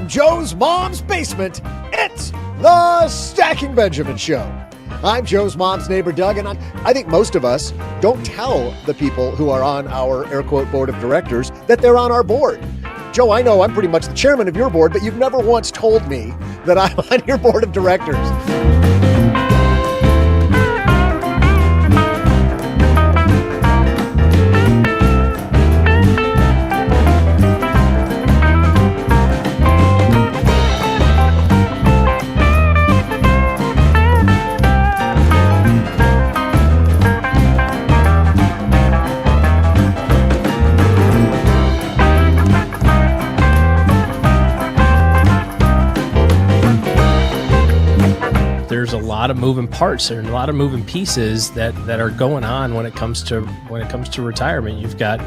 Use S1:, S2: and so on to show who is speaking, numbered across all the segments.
S1: from Joe's mom's basement, it's the Stacking Benjamin Show. I'm Joe's mom's neighbor, Doug, and I think most of us don't tell the people who are on our air quote board of directors that they're on our board. Joe, I know I'm pretty much the chairman of your board, but you've never once told me that I'm on your board of directors.
S2: There's a lot of moving parts and a lot of moving pieces that are going on when it comes to retirement. You've got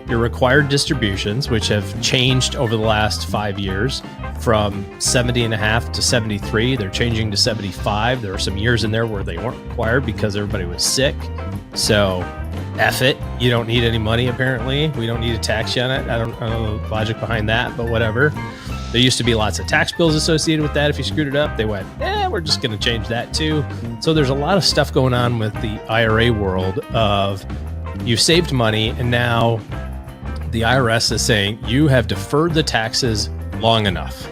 S2: your required distributions, which have changed over the last 5 years from 70.5 to 73. They're changing to 75. There are some years in there where they weren't required because everybody was sick. So F it. You don't need any money, apparently. We don't need to tax you on it. I don't know the logic behind that, but whatever. There used to be lots of tax bills associated with that. If you screwed it up, they went, we're just going to change that too. So there's a lot of stuff going on with the IRA world of you've saved money and now the IRS is saying you have deferred the taxes long enough.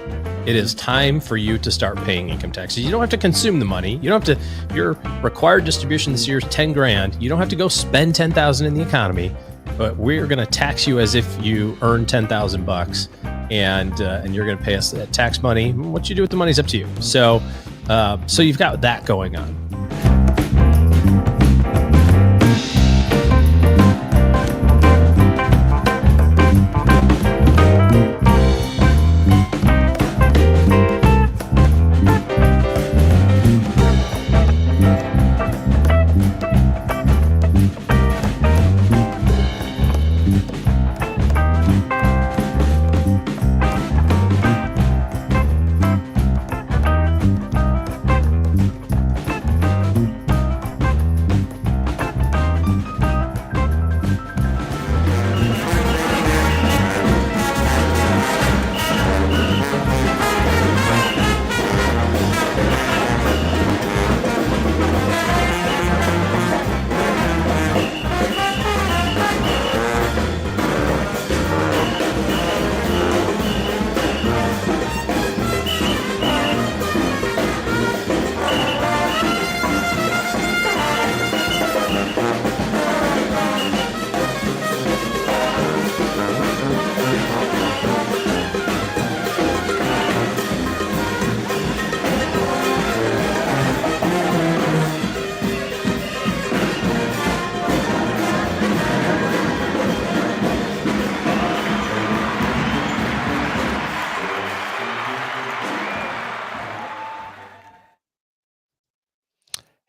S2: It is time for you to start paying income taxes. You don't have to consume the money. You don't have to, your required distribution this year is 10 grand. You don't have to go spend 10,000 in the economy, but we're going to tax you as if you earn 10,000 bucks. And you're going to pay us that tax money. What you do with the money is up to you. So you've got that going on.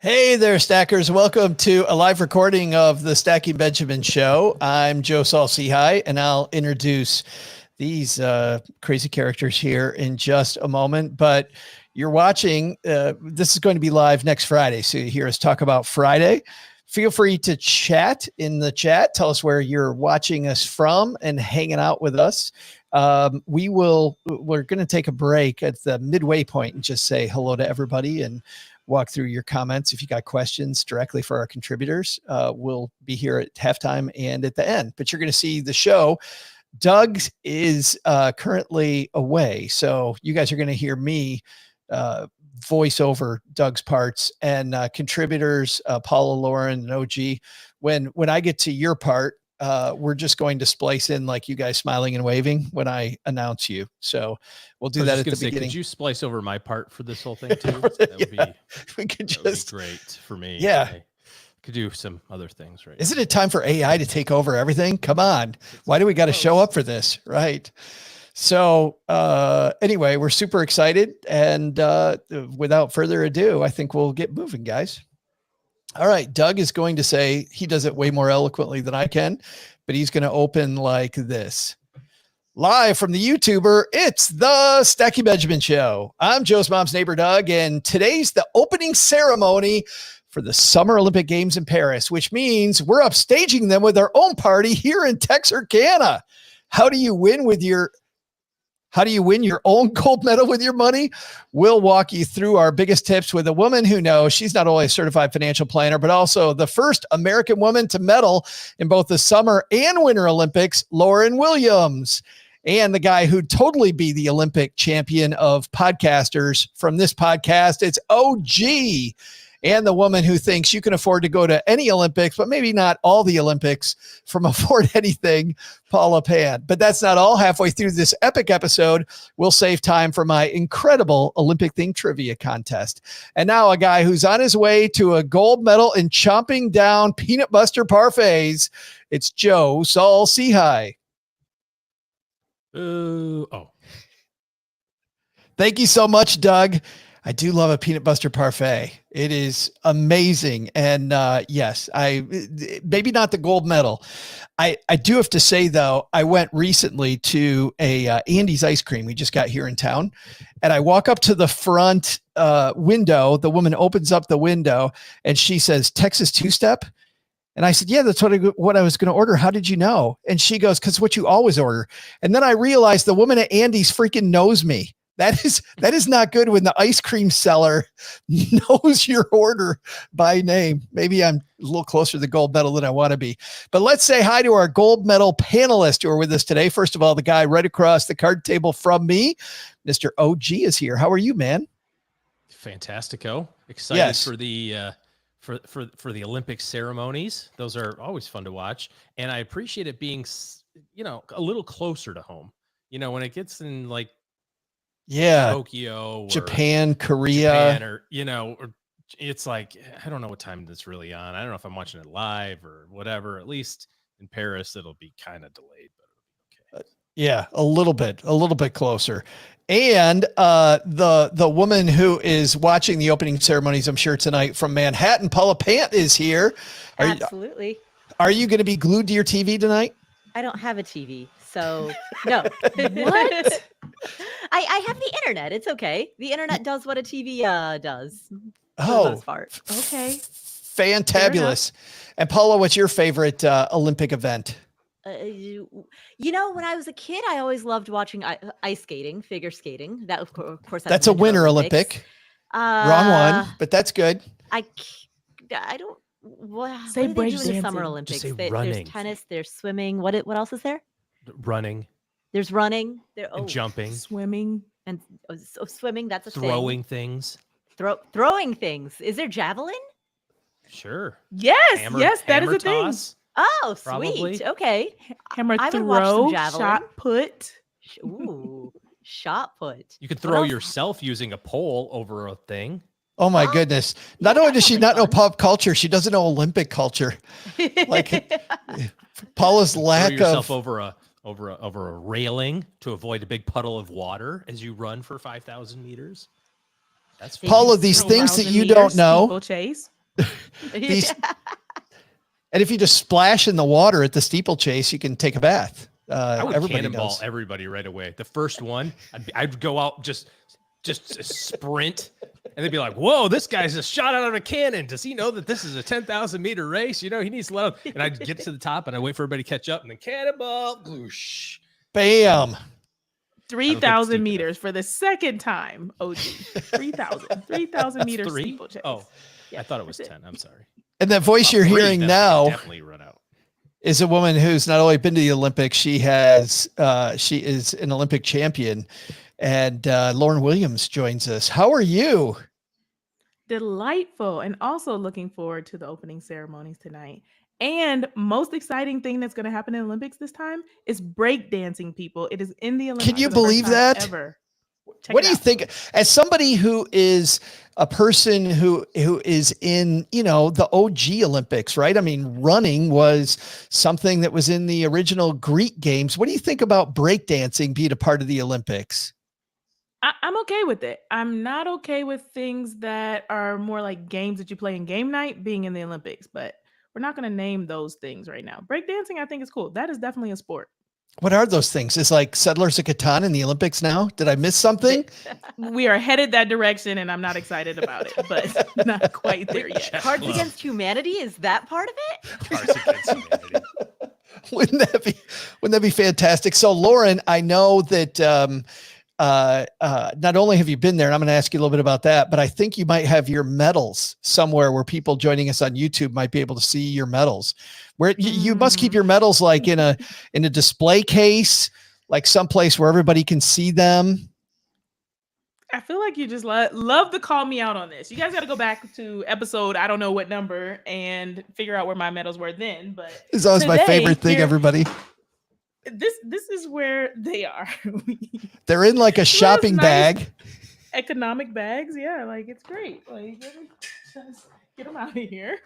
S3: Hey there, Stackers. Welcome to a live recording of the Stacking Benjamin Show. I'm Joe Saul-Sehy, and I'll introduce these crazy characters here in just a moment. But you're watching, this is going to be live next Friday. So you hear us talk about Friday. Feel free to chat in the chat. Tell us where you're watching us from and hanging out with us. We're going to take a break at the midway point and just say hello to everybody and walk through your comments. If you got questions directly for our contributors, we'll be here at halftime and at the end, but you're going to see the show. Doug is currently away. So you guys are going to hear me voice over Doug's parts and contributors, Paula, Lauren, and OG. When I get to your part, we're just going to splice in like you guys smiling and waving when I announce you. So we'll do that at the beginning.
S2: Could you splice over my part for this whole thing too? That would
S3: yeah, we could just
S2: be great for me.
S3: Yeah.
S2: I could do some other things, right?
S3: Isn't it time for AI to take over everything? Come on. Why do we got to show up for this? Right. So anyway, we're super excited. And without further ado, I think we'll get moving, guys. All right. Doug is going to say, he does it way more eloquently than I can, but he's going to open like this. Live from the YouTuber, it's the Stacking Benjamin Show. I'm Joe's mom's neighbor, Doug, and today's the opening ceremony for the Summer Olympic Games in Paris, which means we're upstaging them with our own party here in Texarkana. How do you win with your How do you win your own gold medal with your money? We'll walk you through our biggest tips with a woman who knows she's not only a certified financial planner, but also the first American woman to medal in both the Summer and Winter Olympics, Lauryn Williams, and the guy who'd totally be the Olympic champion of podcasters from this podcast. It's OG. And the woman who thinks you can afford to go to any Olympics, but maybe not all the Olympics from Afford Anything, Paula Pant. But that's not all. Halfway through this epic episode, we'll save time for my incredible Olympic-themed trivia contest. And now a guy who's on his way to a gold medal in chomping down peanut butter parfaits. It's Joe Saul-Sehy. Thank you so much, Doug. I do love a peanut butter parfait. It is amazing. And yes, maybe not the gold medal. I do have to say, though, I went recently to a Andy's ice cream. We just got here in town. And I walk up to the front window. The woman opens up the window and she says, Texas two-step. And I said, yeah, that's what I was going to order. How did you know? And she goes, because what you always order. And then I realized the woman at Andy's freaking knows me. That is not good when the ice cream seller knows your order by name. Maybe I'm a little closer to the gold medal than I want to be. But let's say hi to our gold medal panelists who are with us today. First of all, the guy right across the card table from me, Mr. OG is here. How are you, man?
S2: Fantastico. Excited for the for the Olympic ceremonies. Those are always fun to watch. And I appreciate it being, a little closer to home. When it gets in like, Tokyo,
S3: Japan, Korea,
S2: or it's like, I don't know what time that's really on. I don't know if I'm watching it live or whatever. At least in Paris, it'll be kind of delayed, but it'll be okay.
S3: Yeah, a little bit closer. And the woman who is watching the opening ceremonies, I'm sure tonight from Manhattan, Paula Pant is here.
S4: Absolutely.
S3: Are you going to be glued to your TV tonight?
S4: I don't have a TV, so no. What? I have the internet. It's okay. The internet does what a TV does. For the most part.
S3: Okay. Fantabulous. And Paula, what's your favorite Olympic event?
S4: When I was a kid, I always loved watching ice skating, figure skating. That of course
S3: that's a Winter Olympic. Wrong one, but that's good.
S4: I don't. What
S5: Say
S4: do they do in the
S5: breakdancing.
S4: Summer Olympics?
S2: Just say running.
S4: There's tennis. There's swimming. What else is there?
S2: Running.
S4: There's running.
S2: And jumping.
S5: Swimming.
S4: And swimming. That's a
S2: throwing
S4: thing.
S2: things.
S4: Throwing things. Is there javelin?
S2: Sure.
S5: Yes. That is a
S2: toss.
S5: thing.
S4: Oh,
S2: Probably.
S4: sweet. Okay.
S5: Hammer
S4: I would watch some
S5: throw,
S4: javelin.
S5: shot put.
S4: Ooh, shot put.
S2: You could throw yourself using a pole over a thing.
S3: Oh my goodness. Not only does she not know pop culture, she doesn't know Olympic culture. Like Paula's lack
S2: throw yourself
S3: of
S2: over a railing to avoid a big puddle of water as you run for 5,000 meters. That's
S3: Paula, these things that you don't know.
S5: Chase.
S3: These, and if you just splash in the water at the steeplechase, you can take a bath.
S2: I would
S3: everybody
S2: cannonball
S3: knows.
S2: everybody right away. The first one, I'd go out just sprint, and they'd be like, "Whoa, this guy's just shot out of a cannon. Does he know that this is a 10,000 meter race? He needs to let him." And I'd get to the top, and I wait for everybody to catch up, and then cannonball, bloosh,
S3: bam.
S5: 3,000 meters for the second time. OG 3,000 meters steeplechase.
S2: Oh, yeah, I thought it was 10. I'm sorry.
S3: And that voice you're hearing now
S2: definitely run out.
S3: Is a woman who's not only been to the Olympics, she is an Olympic champion. And Lauryn Williams joins us. How are you?
S5: Delightful. And also looking forward to the opening ceremonies tonight. And most exciting thing that's going to happen in the Olympics this time is breakdancing, people. It is in the Olympics.
S3: Can you believe that?
S5: Ever.
S3: What do you think, as somebody who is a person who is in, the OG Olympics, right? I mean, running was something that was in the original Greek games. What do you think about breakdancing being a part of the Olympics?
S5: I'm okay with it. I'm not okay with things that are more like games that you play in game night being in the Olympics, but we're not going to name those things right now. Breakdancing, I think, is cool. That is definitely a sport.
S3: What are those things? Is like Settlers of Catan in the Olympics now? Did I miss something?
S5: We are headed that direction, and I'm not excited about it, but not quite there yet.
S4: Cards Against Humanity, is that part of it?
S2: Cards Against Humanity.
S3: Wouldn't that be fantastic? So Lauryn, I know that not only have you been there, and I'm going to ask you a little bit about that, but I think you might have your medals somewhere where people joining us on YouTube might be able to see your medals. Where you must keep your medals like in a display case, like someplace where everybody can see them.
S5: I feel like you just love to call me out on this. You guys got to go back to episode, I don't know what number, and figure out where my medals were then. But
S3: it's always my favorite thing, everybody.
S5: This is where they are.
S3: They're in like a shopping bag.
S5: Economic bags. Yeah, like it's great. Like just get them out of here.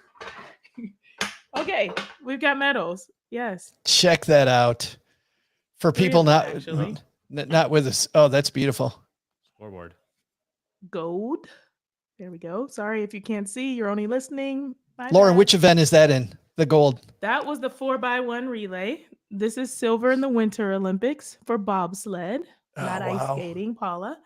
S5: Okay, we've got medals. Yes.
S3: Check that out. For people not with us. Oh, that's beautiful.
S2: Scoreboard.
S5: Gold. There we go. Sorry if you can't see. You're only listening.
S3: Lauryn, which event is that in? The gold.
S5: That was the 4x1 relay. This is silver in the Winter Olympics for bobsled, not ice skating, Paula.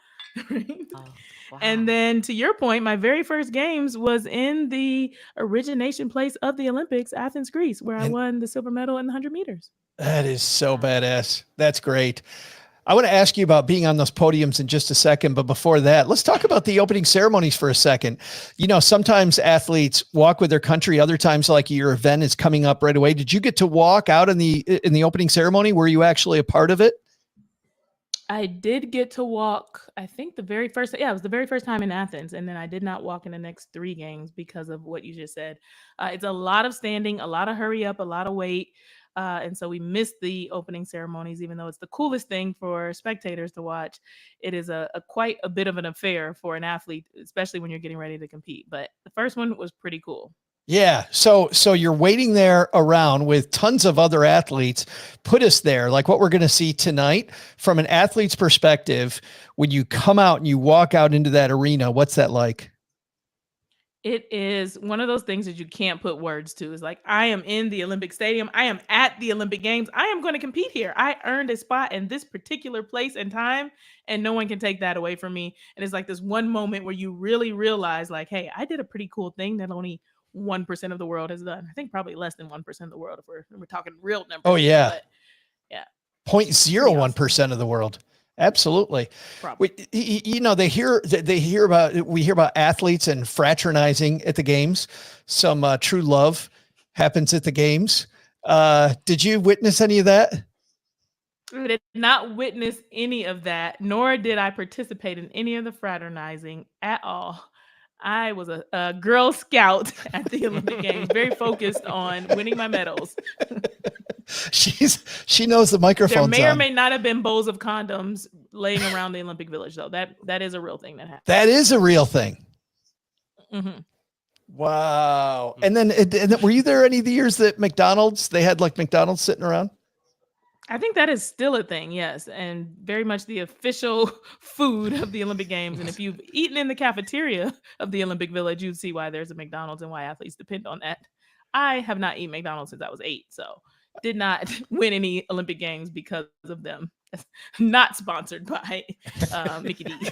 S5: Wow. And then to your point, my very first games was in the origination place of the Olympics, Athens, Greece, where I won the silver medal in the 100 meters.
S3: That is so badass. That's great. I want to ask you about being on those podiums in just a second, but before that, let's talk about the opening ceremonies for a second. You know, sometimes athletes walk with their country. Other times, like your event is coming up right away. Did you get to walk out in the opening ceremony? Were you actually a part of it?
S5: I did get to walk, I think it was the very first time in Athens. And then I did not walk in the next 3 games because of what you just said. It's a lot of standing, a lot of hurry up, a lot of wait. And so we missed the opening ceremonies, even though it's the coolest thing for spectators to watch. It is a quite a bit of an affair for an athlete, especially when you're getting ready to compete. But the first one was pretty cool.
S3: Yeah. So you're waiting there around with tons of other athletes. Put us there, like what we're going to see tonight from an athlete's perspective. When you come out and you walk out into that arena, what's that like?
S5: It is one of those things that you can't put words to. It's like, I am in the Olympic Stadium. I am at the Olympic Games. I am going to compete here. I earned a spot in this particular place and time, and no one can take that away from me. And it's like this one moment where you really realize, like, hey, I did a pretty cool thing that only 1% of the world has done. I think probably less than 1% of the world if we're talking real numbers.
S3: Oh, yeah.
S5: But, yeah.
S3: 0.01% of the world. Absolutely. We hear about athletes and fraternizing at the games. Some true love happens at the games. Did you witness any of that?
S5: I did not witness any of that, nor did I participate in any of the fraternizing at all. I was a Girl Scout at the Olympic Games, very focused on winning my medals.
S3: She knows the microphone's
S5: There may or
S3: on.
S5: may not have been bowls of condoms laying around the Olympic Village, though. That is a real thing that happened.
S3: That is a real thing.
S5: Mm-hmm.
S3: Wow. And then were you there any of the years that they had like McDonald's sitting around?
S5: I think that is still a thing, yes, and very much the official food of the Olympic Games. And if you've eaten in the cafeteria of the Olympic Village, you'd see why there's a McDonald's and why athletes depend on that. I have not eaten McDonald's since I was 8, so did not win any Olympic Games because of them. Not sponsored by Mickey D's.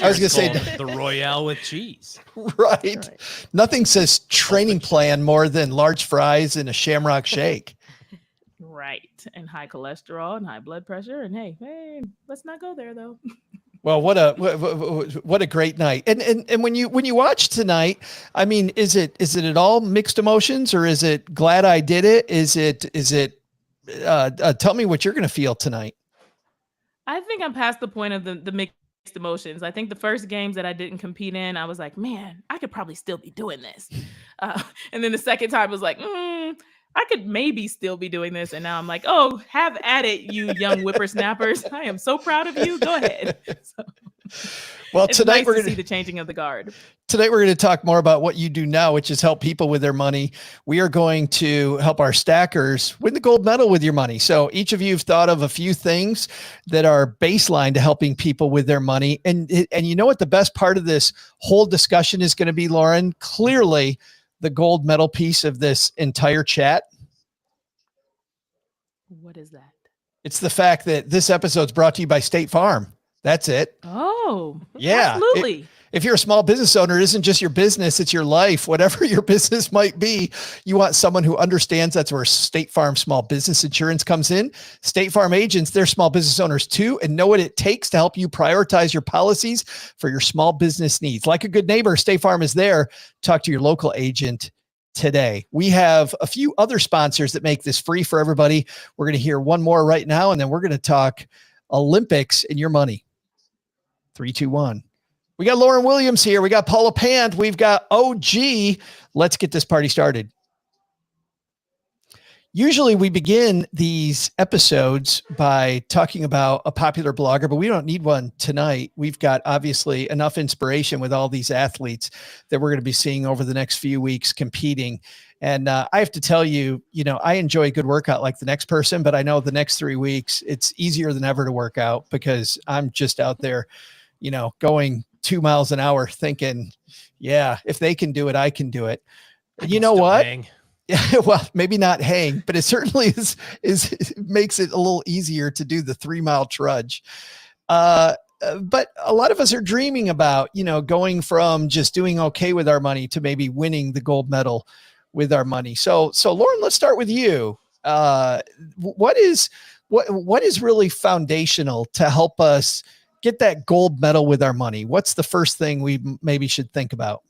S2: I was going to say the Royale with cheese.
S3: Right. Nothing says training plan more than large fries and a Shamrock Shake.
S5: Right. And high cholesterol and high blood pressure. And hey, let's not go there though.
S3: Well, what a great night. And when you watch tonight, I mean, is it at all mixed emotions, or is it glad I did it? Is it tell me what you're going to feel tonight.
S5: I think I'm past the point of the mixed emotions. I think the first games that I didn't compete in, I was like, man, I could probably still be doing this. And then the second time was like, I could maybe still be doing this. And now I'm like, oh, have at it, you young whippersnappers. I am so proud of you. Go ahead. So,
S3: well, tonight
S5: nice
S3: we're going
S5: to see the changing of the guard.
S3: Tonight, we're going to talk more about what you do now, which is help people with their money. We are going to help our stackers win the gold medal with your money. So each of you have thought of a few things that are baseline to helping people with their money. And you know what the best part of this whole discussion is going to be, Lauryn? Clearly, the gold medal piece of this entire chat.
S5: What is that?
S3: It's the fact that this episode's brought to you by State Farm. That's it.
S5: Oh,
S3: yeah.
S5: absolutely.
S3: If you're a small business owner, it isn't just your business, it's your life. Whatever your business might be, you want someone who understands. That's where State Farm Small Business Insurance comes in. State Farm agents, they're small business owners too, and know what it takes to help you prioritize your policies for your small business needs. Like a good neighbor, State Farm is there. Talk to your local agent today. We have a few other sponsors that make this free for everybody. We're going to hear one more right now, and then we're going to talk Olympics and your money. 3, 2, 1. We got Lauryn Williams here. We got Paula Pant. We've got OG. Let's get this party started. Usually we begin these episodes by talking about a popular blogger, but we don't need one tonight. We've got obviously enough inspiration with all these athletes that we're going to be seeing over the next few weeks competing. And I have to tell you, I enjoy a good workout like the next person, but I know the next 3 weeks, it's easier than ever to work out because I'm just out there, going 2 miles an hour thinking, yeah, if they can do it, I can do it. You know what? Yeah, well, maybe not hang, but it certainly is it makes it a little easier to do the 3 mile trudge. But a lot of us are dreaming about, going from just doing okay with our money to maybe winning the gold medal with our money. So Lauryn, let's start with you. What is really foundational to help us get that gold medal with our money? What's the first thing we maybe should think about?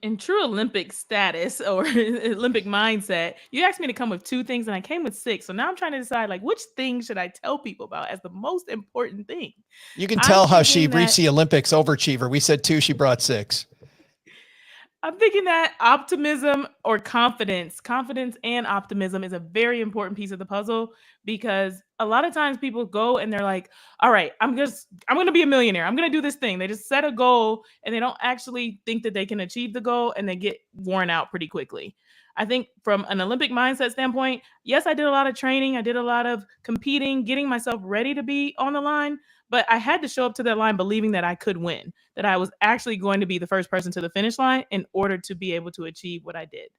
S5: In true Olympic status or Olympic mindset, you asked me to come with 2 things and I came with 6. So now I'm trying to decide which thing should I tell people about as the most important thing.
S3: You can tell how she reached the Olympics overachiever. We said 2, she brought 6.
S5: I'm thinking that optimism or confidence and optimism is a very important piece of the puzzle, because a lot of times people go and they're like, all right, I'm going to be a millionaire. I'm going to do this thing. They just set a goal and they don't actually think that they can achieve the goal, and they get worn out pretty quickly. I think from an Olympic mindset standpoint, yes, I did a lot of training. I did a lot of competing, getting myself ready to be on the line. But I had to show up to that line believing that I could win, that I was actually going to be the first person to the finish line in order to be able to achieve what I did.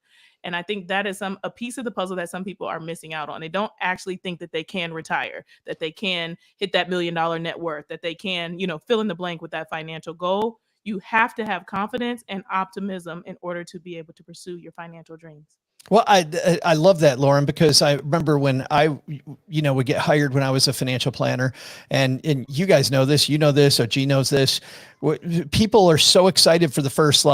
S5: And I think that is a piece of the puzzle that some people are missing out on. They don't actually think that they can retire, that they can hit that $1 million net worth, that they can, fill in the blank with that financial goal. You have to have confidence and optimism in order to be able to pursue your financial dreams.
S3: Well, I love that, Lauryn, because I remember when I, would get hired when I was a financial planner, and you guys know this, OG knows this. People are so excited for the first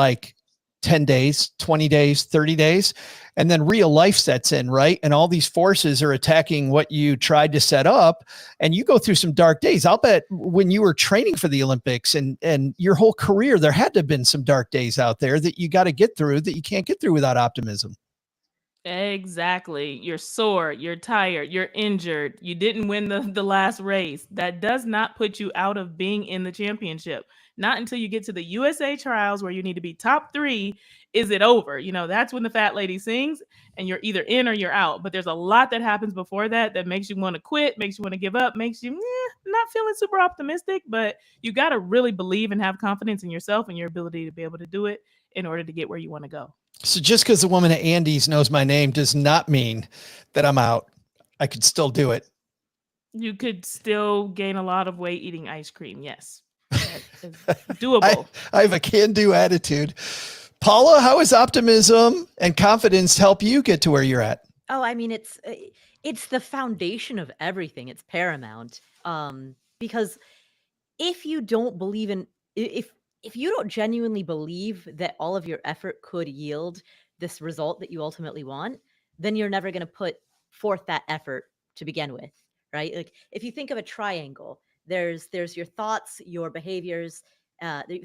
S3: 10 days, 20 days, 30 days, and then real life sets in, right? And all these forces are attacking what you tried to set up, and you go through some dark days. I'll bet when you were training for the Olympics and your whole career, there had to have been some dark days out there that you got to get through that you can't get through without optimism.
S5: Exactly. You're sore, you're tired, you're injured, you didn't win the last race. That does not put you out of being in the championship. Not until you get to the USA trials where you need to be top 3 is it over. That's when the fat lady sings and you're either in or you're out. But there's a lot that happens before that makes you want to quit, makes you want to give up, makes you not feeling super optimistic. But you got to really believe and have confidence in yourself and your ability to be able to do it in order to get where you want to go.
S3: So just because the woman at Andy's knows my name does not mean that I'm out. I could still do it.
S5: You could still gain a lot of weight eating ice cream. Yes. That is doable.
S3: I have a can-do attitude. Paula, how is optimism and confidence help you get to where you're at?
S4: Oh, I mean, it's the foundation of everything. It's paramount. Because if you don't believe if you don't genuinely believe that all of your effort could yield this result that you ultimately want, then you're never going to put forth that effort to begin with, right? Like if you think of a triangle, there's your thoughts, your behaviors,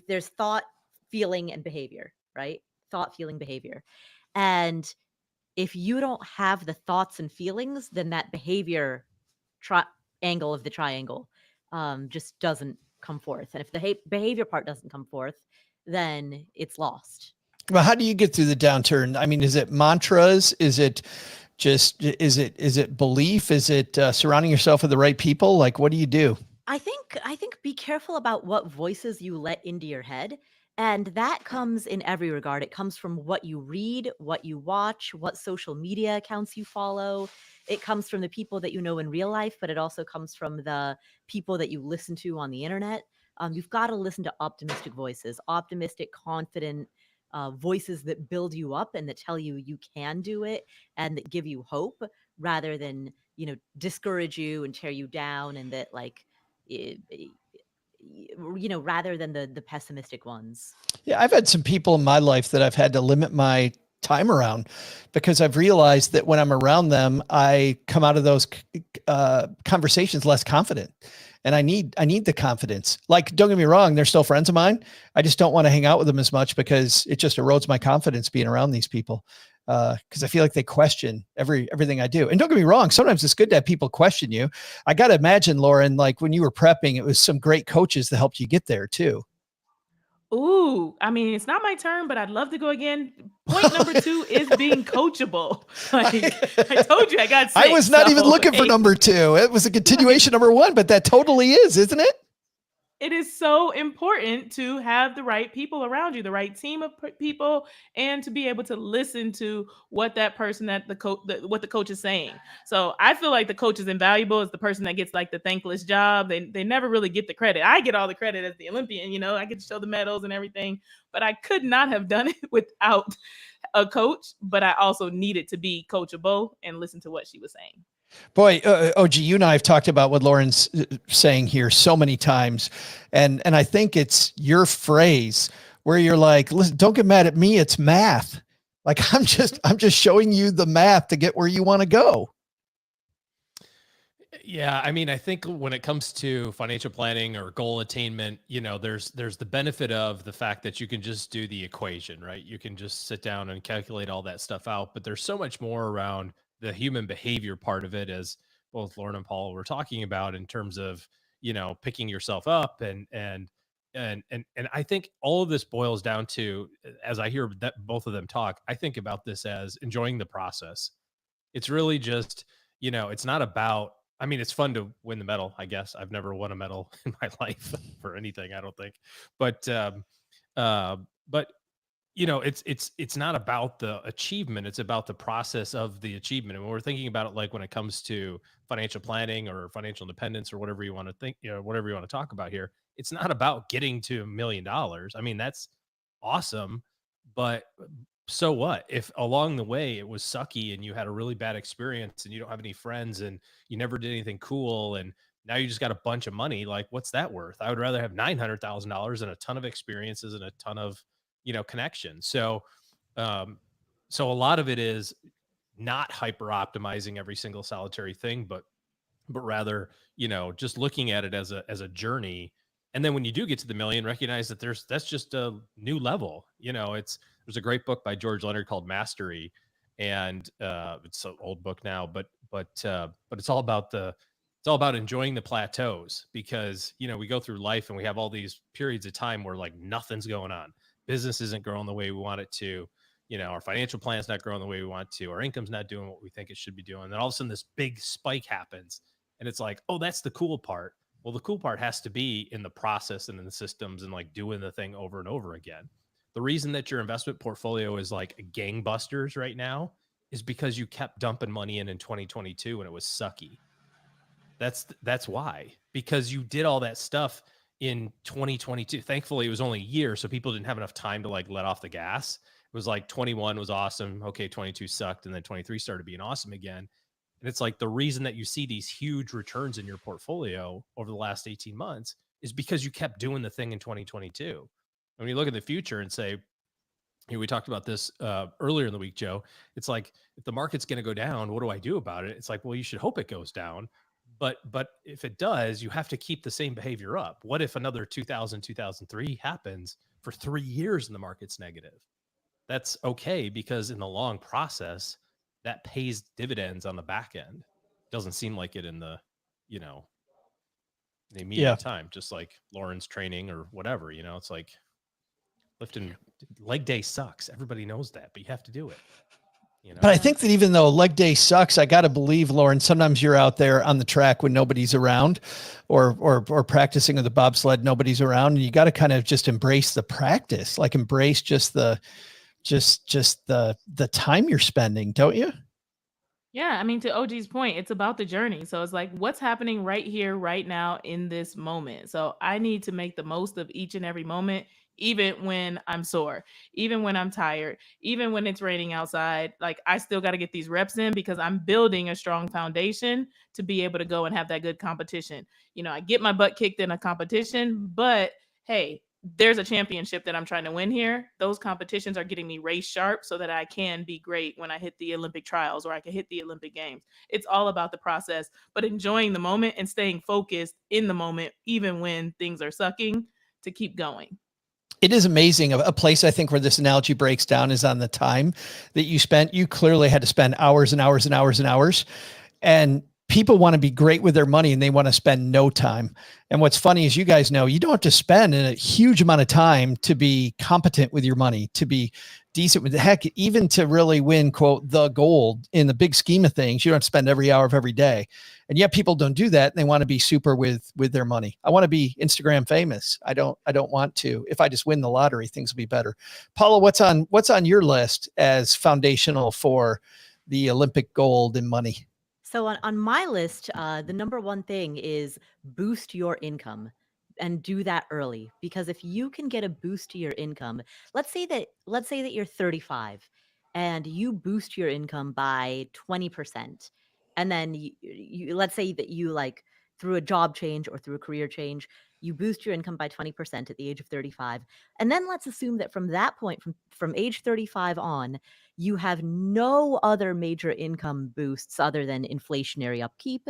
S4: there's thought, feeling, and behavior, right? Thought, feeling, behavior. And if you don't have the thoughts and feelings, then that behavior angle of the triangle just doesn't come forth. And if the behavior part doesn't come forth, then it's lost.
S3: Well, how do you get through the downturn? I mean, is it mantras? Is it belief? Is it surrounding yourself with the right people? What do you do?
S4: I think be careful about what voices you let into your head. And that comes in every regard. It comes from what you read, what you watch, what social media accounts you follow. It comes from the people that you know in real life, but it also comes from the people that you listen to on the internet. You've got to listen to optimistic voices, optimistic, confident voices that build you up and that tell you you can do it and that give you hope, rather than, discourage you and tear you down, and that rather than the pessimistic ones.
S3: Yeah, I've had some people in my life that I've had to limit my time around because I've realized that when I'm around them, I come out of those conversations less confident. And I need the confidence. Like, don't get me wrong, they're still friends of mine. I just don't want to hang out with them as much because it just erodes my confidence being around these people. Because I feel like they question everything I do. And don't get me wrong, sometimes it's good to have people question you. I got to imagine, Lauryn, like when you were prepping, it was some great coaches that helped you get there too.
S5: Ooh, I mean, it's not my turn, but I'd love to go again. Point number 2 is being coachable. Like I told you, I got 6.
S3: I was not even looking for number 2. It was a continuation number 1, but that totally is, isn't it?
S5: It is so important to have the right people around you, the right team of people, and to be able to listen to what that person what the coach is saying. So I feel like the coach is invaluable as the person that gets like the thankless job. They never really get the credit. I get all the credit as the Olympian, I get to show the medals and everything, but I could not have done it without a coach. But I also needed to be coachable and listen to what she was saying.
S3: Boy, OG, you and I have talked about what Lauryn's saying here so many times. And I think it's your phrase where you're like, listen, don't get mad at me. It's math. Like, I'm just showing you the math to get where you want to go.
S2: Yeah. I mean, I think when it comes to financial planning or goal attainment, there's the benefit of the fact that you can just do the equation, right? You can just sit down and calculate all that stuff out, but there's so much more around the human behavior part of it, as both Lauryn and Paul were talking about, in terms of, picking yourself up. And I think all of this boils down to, as I hear that both of them talk, I think about this as enjoying the process. It's really just, it's not about, I mean, it's fun to win the medal, I guess. I've never won a medal in my life for anything, I don't think. But it's not about the achievement. It's about the process of the achievement. And when we're thinking about it, like when it comes to financial planning or financial independence or whatever you want to think, whatever you want to talk about here, it's not about getting to $1 million. I mean, that's awesome, but so what if along the way it was sucky and you had a really bad experience and you don't have any friends and you never did anything cool and now you just got a bunch of money? Like, what's that worth? I would rather have $900,000 and a ton of experiences and a ton of connection. So a lot of it is not hyper optimizing every single solitary thing, but rather, just looking at it as a journey. And then when you do get to the million, recognize that that's just a new level. There's a great book by George Leonard called Mastery, and it's an old book now, but it's all about enjoying the plateaus, because, we go through life and we have all these periods of time where like nothing's going on. Business isn't growing the way we want it to, our financial plan's not growing the way we want to, our income's not doing what we think it should be doing. Then all of a sudden this big spike happens and it's like, oh, that's the cool part. Well, the cool part has to be in the process and in the systems and like doing the thing over and over again. The reason that your investment portfolio is like gangbusters right now is because you kept dumping money in 2022 and it was sucky. That's why, because you did all that stuff in 2022. Thankfully, it was only a year, so people didn't have enough time to like let off the gas. It was like 21 was awesome. Okay, 22 sucked, and then 23 started being awesome again. And it's like the reason that you see these huge returns in your portfolio over the last 18 months is because you kept doing the thing in 2022. And when you look at the future and say, we talked about this earlier in the week, Joe, it's like, if the market's going to go down, what do I do about it? It's like, well, you should hope it goes down. But if it does, you have to keep the same behavior up. What if another 2003 happens for 3 years and the market's negative? That's okay, because in the long process, that pays dividends on the back end. Doesn't seem like it in the, the immediate time, just like Lauryn's training or whatever, it's like lifting leg day sucks. Everybody knows that, but you have to do it.
S3: But I think that even though leg day sucks, I got to believe, Lauryn, sometimes you're out there on the track when nobody's around, or practicing with the bobsled, nobody's around, and you got to kind of just embrace the practice, like embrace just the time you're spending, don't you?
S5: Yeah, I mean, to OG's point, it's about the journey. So it's like, what's happening right here, right now, in this moment. So I need to make the most of each and every moment, even when I'm sore, even when I'm tired, even when it's raining outside. Like, I still got to get these reps in because I'm building a strong foundation to be able to go and have that good competition. I get my butt kicked in a competition, but hey, there's a championship that I'm trying to win here. Those competitions are getting me race sharp so that I can be great when I hit the Olympic trials or I can hit the Olympic games. It's all about the process, but enjoying the moment and staying focused in the moment, even when things are sucking, to keep going.
S3: It is amazing. A place I think where this analogy breaks down is on the time that you spent. You clearly had to spend hours and hours and hours and hours. And people want to be great with their money and they want to spend no time. And what's funny is, you guys know, you don't have to spend a huge amount of time to be competent with your money, to be decent with the heck, even to really win, quote, the gold in the big scheme of things. You don't have to spend every hour of every day. And yet people don't do that. And they want to be super with their money. I want to be Instagram famous. I don't want to. If I just win the lottery, things will be better. Paula, what's on your list as foundational for the Olympic gold and money?
S4: So on my list, the number one thing is boost your income and do that early, because if you can get a boost to your income, let's say that you're 35 and you boost your income by 20%, and then let's say that you, like, through a job change or through a career change, you boost your income by 20% at the age of 35. And then let's assume that from that point, from age 35 on, you have no other major income boosts other than inflationary upkeep.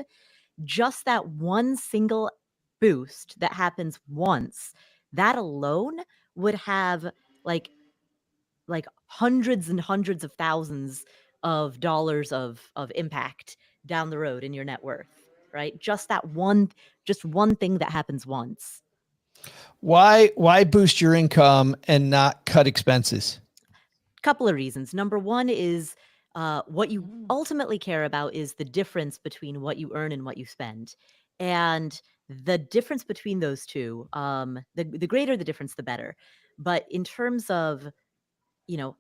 S4: Just that one single boost that happens once, that alone would have like hundreds and hundreds of thousands of dollars of impact down the road in your net worth, right? Just one thing that happens once.
S3: Why boost your income and not cut expenses?
S4: Couple of reasons. Number one is, what you ultimately care about is the difference between what you earn and what you spend. And the difference between those two, the greater the difference, the better. But in terms of,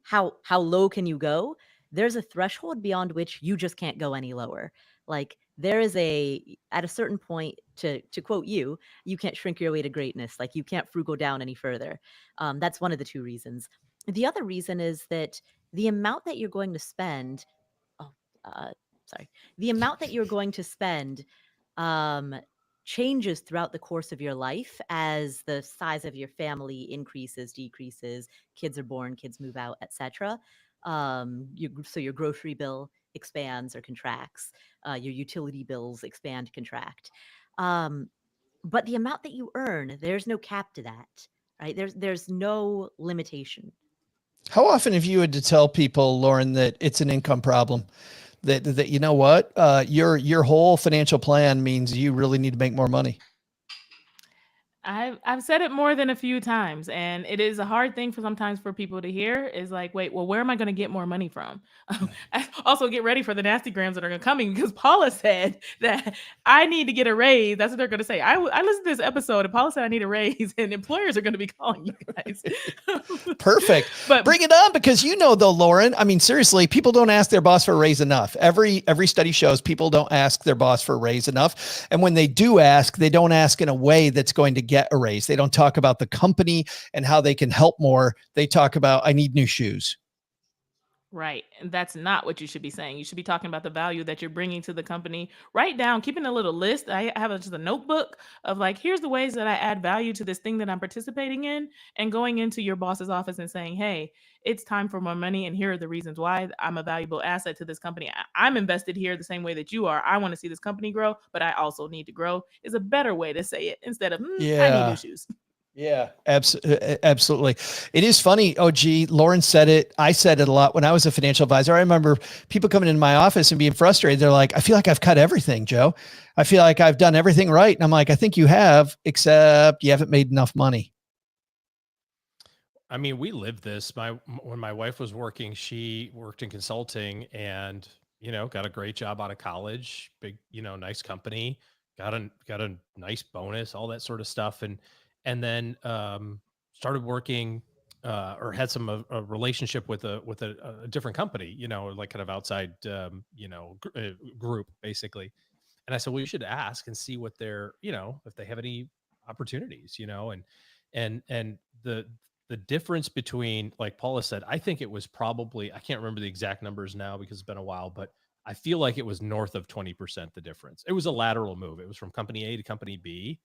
S4: how low can you go, there's a threshold beyond which you just can't go any lower. Like, there is at a certain point, to quote you can't shrink your way to greatness. Like, you can't frugal down any further. That's one of the two reasons. The other reason is that the amount that you're going to spend, oh, sorry, the amount that you're going to spend, um, changes throughout the course of your life as the size of your family increases, decreases, kids are born, kids move out, etc. So your grocery bill expands or contracts, your utility bills expand, contract. Um, but the amount that you earn, there's no cap to that, right? There's no limitation.
S3: How often have you had to tell people, Lauryn, that it's an income problem? That you know what, your whole financial plan means you really need to make more money.
S5: I've said it more than a few times, and it is a hard thing sometimes for people to hear. Is like, wait, well, where am I going to get more money from? Also, get ready for the nasty grams that are coming, because Paula said that I need to get a raise. That's what they're going to say. I listened to this episode, and Paula said I need a raise, and employers are going to be calling you guys.
S3: Perfect.
S5: But
S3: bring it on, because though, Lauryn, I mean, seriously, people don't ask their boss for a raise enough. Every study shows people don't ask their boss for a raise enough. And when they do ask, they don't ask in a way that's going to get a raise. They don't talk about the company and how they can help more. They talk about, I need new shoes.
S5: right. And that's not what you should be saying. You should be talking about the value that you're bringing to the company. Write down, keeping a little list. I have just a notebook of, like, here's the ways that I add value to this thing that I'm participating in, and going into your boss's office and saying, hey, it's time for more money, and here are the reasons why I'm a valuable asset to this company. I'm invested here the same way that you are. I want to see this company grow, but I also need to grow, is a better way to say it, instead of, I need new shoes.
S3: Yeah, absolutely. It is funny. Oh, gee, Lauryn said it. I said it a lot when I was a financial advisor. I remember people coming into my office and being frustrated. They're like, I feel like I've cut everything, Joe. I feel like I've done everything right. And I'm like, I think you have, except you haven't made enough money.
S2: I mean, we lived this. When my wife was working, she worked in consulting and, got a great job out of college, big, nice company, got a nice bonus, all that sort of stuff. And then started working or had some a relationship with a different company, like kind of outside, group basically. And I said, well, you should ask and see what they're, if they have any opportunities, and the difference between, like Paula said, I think it was probably, I can't remember the exact numbers now because it's been a while, but I feel like it was north of 20%, the difference. It was a lateral move. It was from company A to company B,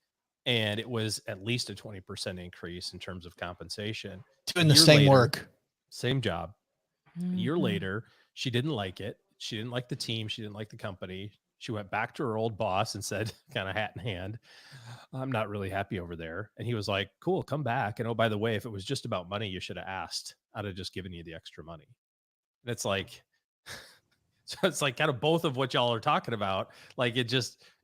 S2: and it was at least a 20% increase in terms of compensation.
S3: Doing the same work.
S2: Same job. A year later, she didn't like it. She didn't like the team. She didn't like the company. She went back to her old boss and said, kind of hat in hand, I'm not really happy over there. And he was like, cool, come back. And oh, by the way, if it was just about money, you should have asked. I'd have just given you the extra money. And it's like, so it's like kind of both of what y'all are talking about. Like it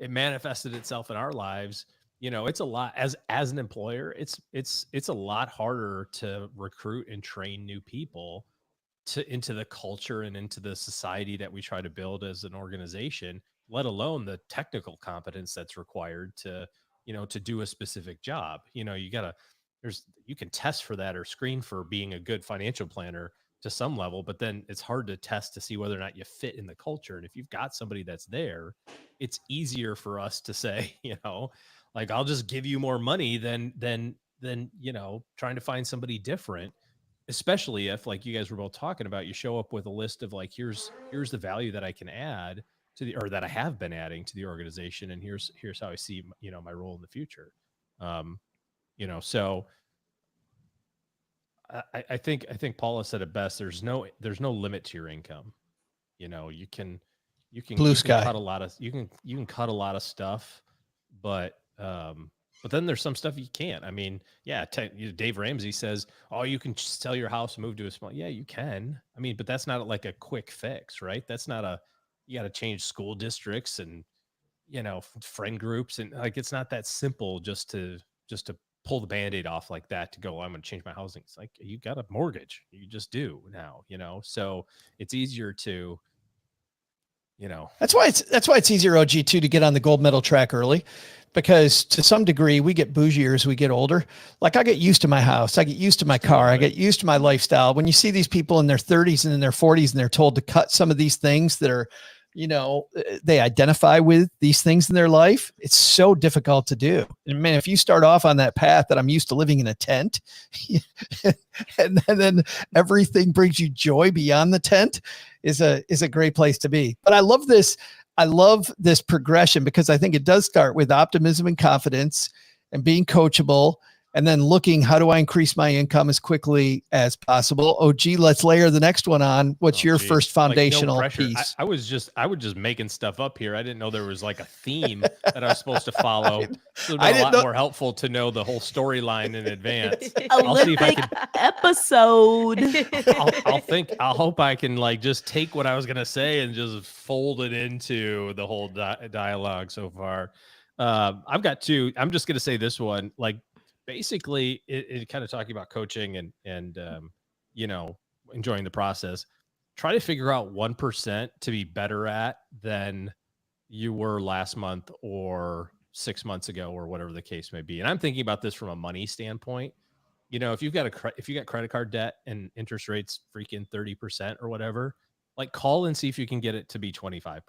S2: manifested itself in our lives. It's a lot as an employer, it's a lot harder to recruit and train new people into the culture and into the society that we try to build as an organization, let alone the technical competence that's required to do a specific job. You can test for that or screen for being a good financial planner to some level, but then it's hard to test to see whether or not you fit in the culture. And if you've got somebody that's there, it's easier for us to say, like, I'll just give you more money than trying to find somebody different. Especially if, like you guys were both talking about, you show up with a list of like, here's the value that I can add or that I have been adding to the organization, and here's how I see my role in the future. So I think Paula said it best. There's no limit to your income. You can
S3: blue sky
S2: cut a lot of you can cut a lot of stuff, but then there's some stuff you can't. I mean, yeah, Dave Ramsey says, oh, you can sell your house and move to a small. Yeah, you can. I mean, but that's not like a quick fix, right? That's not you got to change school districts and, friend groups. And like, it's not that simple just to pull the Band-Aid off like that to go, I'm going to change my housing. It's like, you got a mortgage. You just do now, so it's easier to,
S3: That's why it's easier, OG, too, to get on the gold medal track early, because to some degree we get bougier as we get older. Like I get used to my house. I get used to my car. I get used to my lifestyle. When you see these people in their 30s and in their 40s and they're told to cut some of these things that are, they identify with these things in their life, it's so difficult to do. And man, if you start off on that path that I'm used to living in a tent and then everything brings you joy beyond the tent is a great place to be. But I love this progression because I think it does start with optimism and confidence and being coachable, and then looking, how do I increase my income as quickly as possible? OG, let's layer the next one on. What's your first foundational piece?
S2: I was just making stuff up here. I didn't know there was like a theme that I was supposed to follow. It would be a lot more helpful to know the whole storyline in advance. I'll see if I can
S5: episode.
S2: I'll hope I can like just take what I was going to say and just fold it into the whole dialogue so far. I've got two. I'm just going to say this one, like, basically, it kind of talking about coaching and enjoying the process. Try to figure out 1% to be better at than you were last month or 6 months ago or whatever the case may be. And I'm thinking about this from a money standpoint. If you've got credit card debt and interest rates freaking 30% or whatever, like call and see if you can get it to be 25%.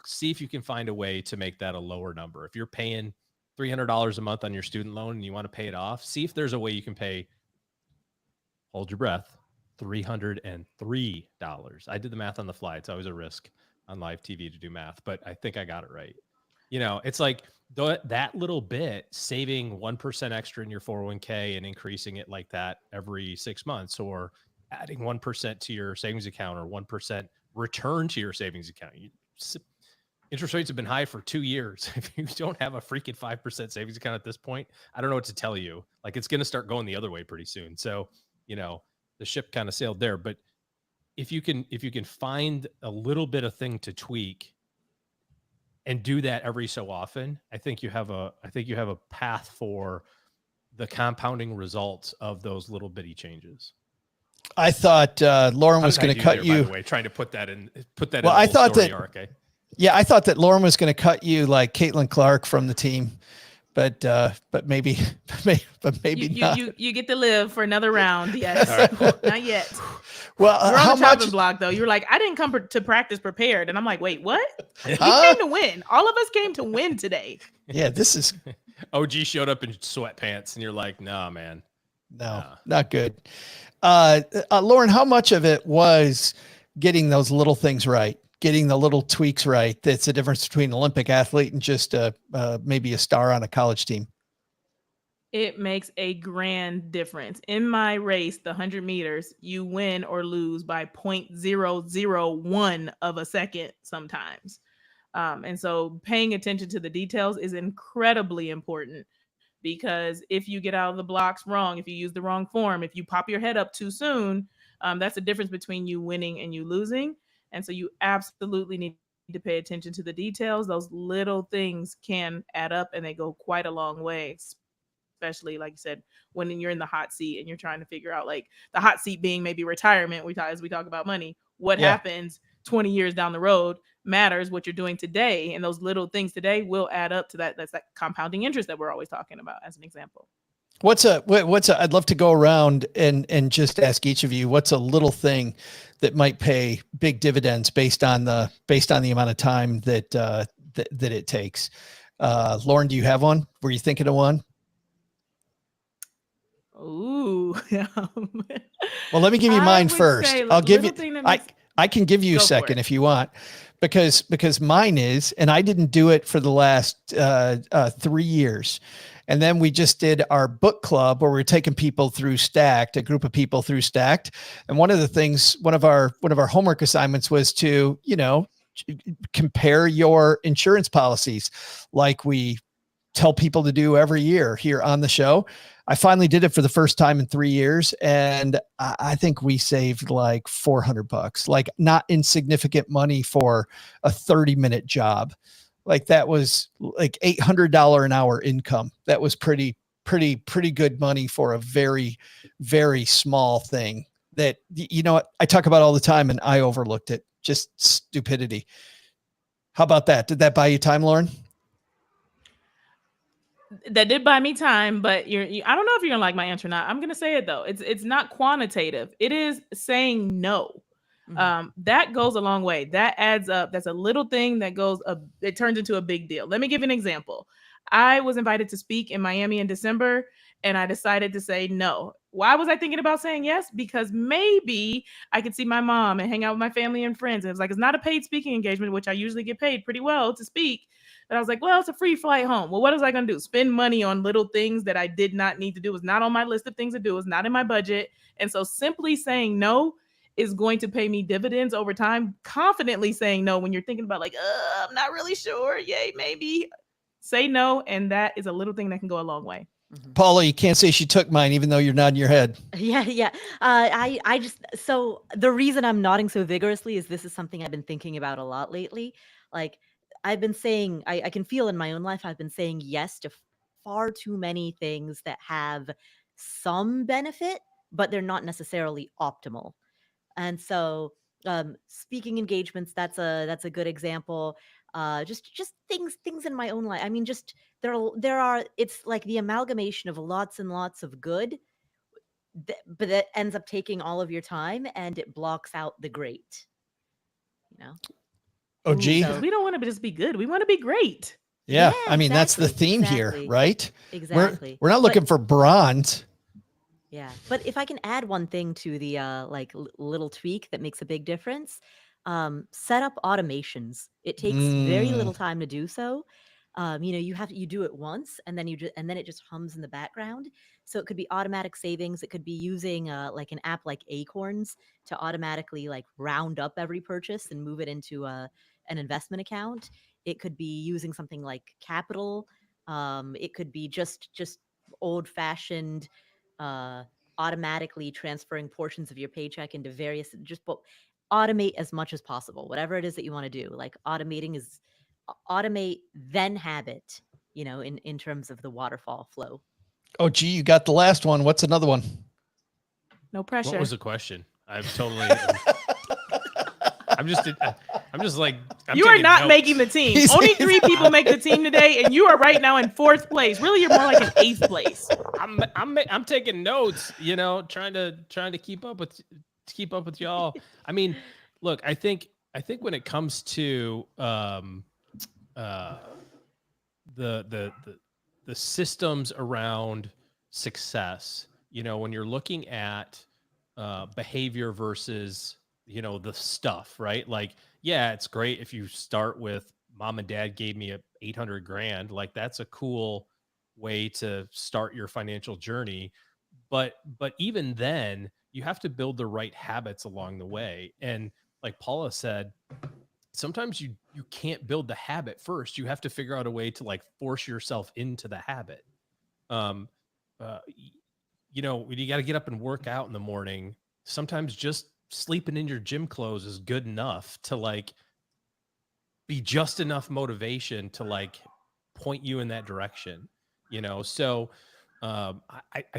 S2: See if you can find a way to make that a lower number. If you're paying $300 a month on your student loan and you want to pay it off, see if there's a way you can pay, hold your breath, $303. I did the math on the fly. It's always a risk on live TV to do math, but I think I got it right. It's like that little bit, saving 1% extra in your 401k and increasing it like that every 6 months, or adding 1% to your savings account or 1% return to your savings account. Interest rates have been high for 2 years. If you don't have a freaking 5% savings account at this point, I don't know what to tell you. Like, it's going to start going the other way pretty soon. So, the ship kind of sailed there. But if you can find a little bit of thing to tweak and do that every so often, I think you have a path for the compounding results of those little bitty changes.
S3: I thought Lauryn was going to cut you.
S2: By the way, trying to put that in.
S3: Well, I thought that.
S2: Arc, eh?
S3: Yeah, I thought that Lauryn was going to cut you like Caitlin Clark from the team, but maybe, but maybe not.
S5: You get to live for another round. Yes, not yet.
S3: Well,
S5: You're
S3: how
S5: on the chopping
S3: much?
S5: block though. You're like, I didn't come to practice prepared, and I'm like, wait, what? We
S3: Huh?
S5: came to win. All of us came to win today.
S3: Yeah, this is
S2: OG showed up in sweatpants, and you're like, nah, man.
S3: not good. Lauren, how much of it was getting those little things right, getting the little tweaks right? That's the difference between an Olympic athlete and just maybe a star on a college team.
S5: It makes a grand difference. In my race, the 100 meters, you win or lose by 0.001 of a second sometimes. And so paying attention to the details is incredibly important, because if you get out of the blocks wrong, if you use the wrong form, if you pop your head up too soon, that's the difference between you winning and you losing. And so you absolutely need to pay attention to the details. Those little things can add up, and they go quite a long way, especially, like you said, when you're in the hot seat and you're trying to figure out, like, the hot seat being maybe retirement. As we talk about money, what happens 20 years down the road matters. What you're doing today, and those little things today will add up to that. That's that compounding interest that we're always talking about, as an example.
S3: I'd love to go around and just ask each of you, what's a little thing that might pay big dividends based on the amount of time that it takes? Lauren, do you have one? Were you thinking of one?
S5: Ooh.
S3: Well, let me give you mine first. I'll give you, I can give you a second if you want, because mine is, and I didn't do it for the last 3 years. And then we just did our book club where we're taking people through Stacked, a group of people through Stacked. And one of the things, one of our homework assignments was to, compare your insurance policies, like we tell people to do every year here on the show. I finally did it for the first time in 3 years. And I think we saved like $400, like not insignificant money for a 30-minute job. Like that was like $800 an hour income. That was pretty good money for a very, very small thing that, I talk about all the time, and I overlooked it. Just stupidity. How about that? Did that buy you time, Lauren?
S5: That did buy me time, but I don't know if you're gonna like my answer or not. I'm gonna say it though. It's not quantitative. It is saying no. That goes a long way. That adds up. That's a little thing that it turns into a big deal. Let me give you an example. I was invited to speak in Miami in December, and I decided to say no. Why was I thinking about saying yes? Because maybe I could see my mom and hang out with my family and friends. And it was like, it's not a paid speaking engagement, which I usually get paid pretty well to speak. But I was like, well, it's a free flight home. Well, what was I going to do? Spend money on little things that I did not need to do. It was not on my list of things to do. It was not in my budget. And so simply saying no is going to pay me dividends over time. Confidently saying no when you're thinking about, like, I'm not really sure. Yay, maybe. Say no. And that is a little thing that can go a long way.
S3: Paula, you can't say she took mine, even though you're nodding your head.
S4: Yeah. So the reason I'm nodding so vigorously is this is something I've been thinking about a lot lately. Like, I've been saying, I can feel in my own life, I've been saying yes to far too many things that have some benefit, but they're not necessarily optimal. And so speaking engagements, that's a good example. Just things in my own life. I mean, just there are it's like the amalgamation of lots and lots of good, but that ends up taking all of your time, and it blocks out the great.
S3: Oh, gee.
S5: So we don't want to just be good. We want to be great.
S3: Yeah, I mean, that's the theme here, right?
S4: Exactly.
S3: We're not looking for bronze.
S4: Yeah, but if I can add one thing to the little tweak that makes a big difference, set up automations. It takes very little time to do so. You do it once, and then it just hums in the background. So it could be automatic savings. It could be using like an app like Acorns to automatically like round up every purchase and move it into an investment account. It could be using something like Capital. It could be just old fashioned automatically transferring portions of your paycheck into various. Automate as much as possible. Whatever it is that you want to do, like automate, then habit. In terms of the waterfall flow.
S3: Oh, gee, you got the last one. What's another one?
S5: No pressure.
S2: What was the question? I'm totally. I'm just. I'm just like,
S5: you are not
S2: notes.
S5: making the team. Only 3 people make the team today, and you are right now in 4th place. Really, you're more like in 8th place.
S2: I'm taking notes, trying to keep up with y'all. I mean, look, I think when it comes to the systems around success, when you're looking at behavior versus the stuff, right? Like, yeah, it's great if you start with mom and dad gave me $800,000. Like, that's a cool way to start your financial journey. But even then, you have to build the right habits along the way. And like Paula said, sometimes you can't build the habit first. You have to figure out a way to like force yourself into the habit. When you got to get up and work out in the morning, sometimes just sleeping in your gym clothes is good enough to like be just enough motivation to like point you in that direction, So I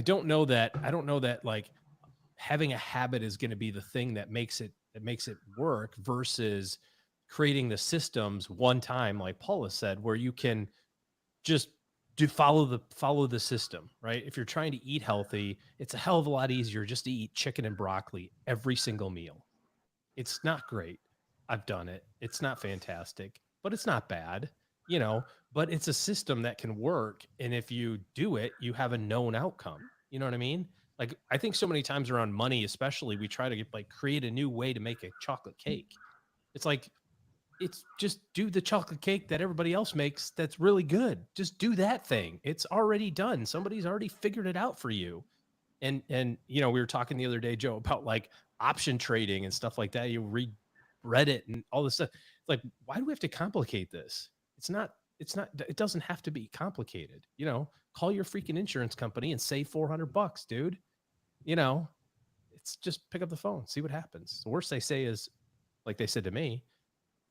S2: don't know that like having a habit is going to be the thing that makes it work versus creating the systems one time, like Paula said, where you can just follow the system, right? If you're trying to eat healthy, it's a hell of a lot easier just to eat chicken and broccoli every single meal. It's not great. I've done it. It's not fantastic, but it's not bad, but it's a system that can work. And if you do it, you have a known outcome. You know what I mean? Like, I think so many times around money, especially, we try to create a new way to make a chocolate cake. It's like, it's just do the chocolate cake that everybody else makes. That's really good. Just do that thing. It's already done. Somebody's already figured it out for you. And we were talking the other day, Joe, about like option trading and stuff like that. You read Reddit and all this stuff. It's like, why do we have to complicate this? It doesn't have to be complicated. Call your freaking insurance company and save $400, dude. It's just pick up the phone, see what happens. The worst they say is, like they said to me,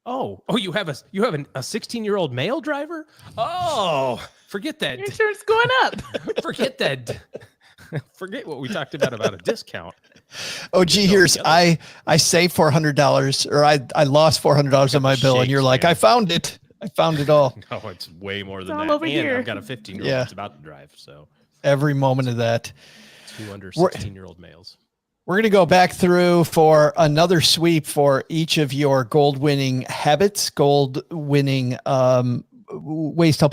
S2: Oh, you have a 16-year-old male driver? Oh, forget that.
S5: Your insurance going up.
S2: Forget that. Forget what we talked about a discount.
S3: Oh, gee, here's I saved $400, or I lost $400 on my bill, and you're like, man. I found it all.
S2: No, it's way more than
S5: all
S2: that.
S5: Over
S2: and
S5: here.
S2: I've got a 15-year-old that's about to drive. So
S3: every moment of that.
S2: 2 under 16-year-old males.
S3: We're going to go back through for another sweep for each of your gold winning habits, gold winning ways to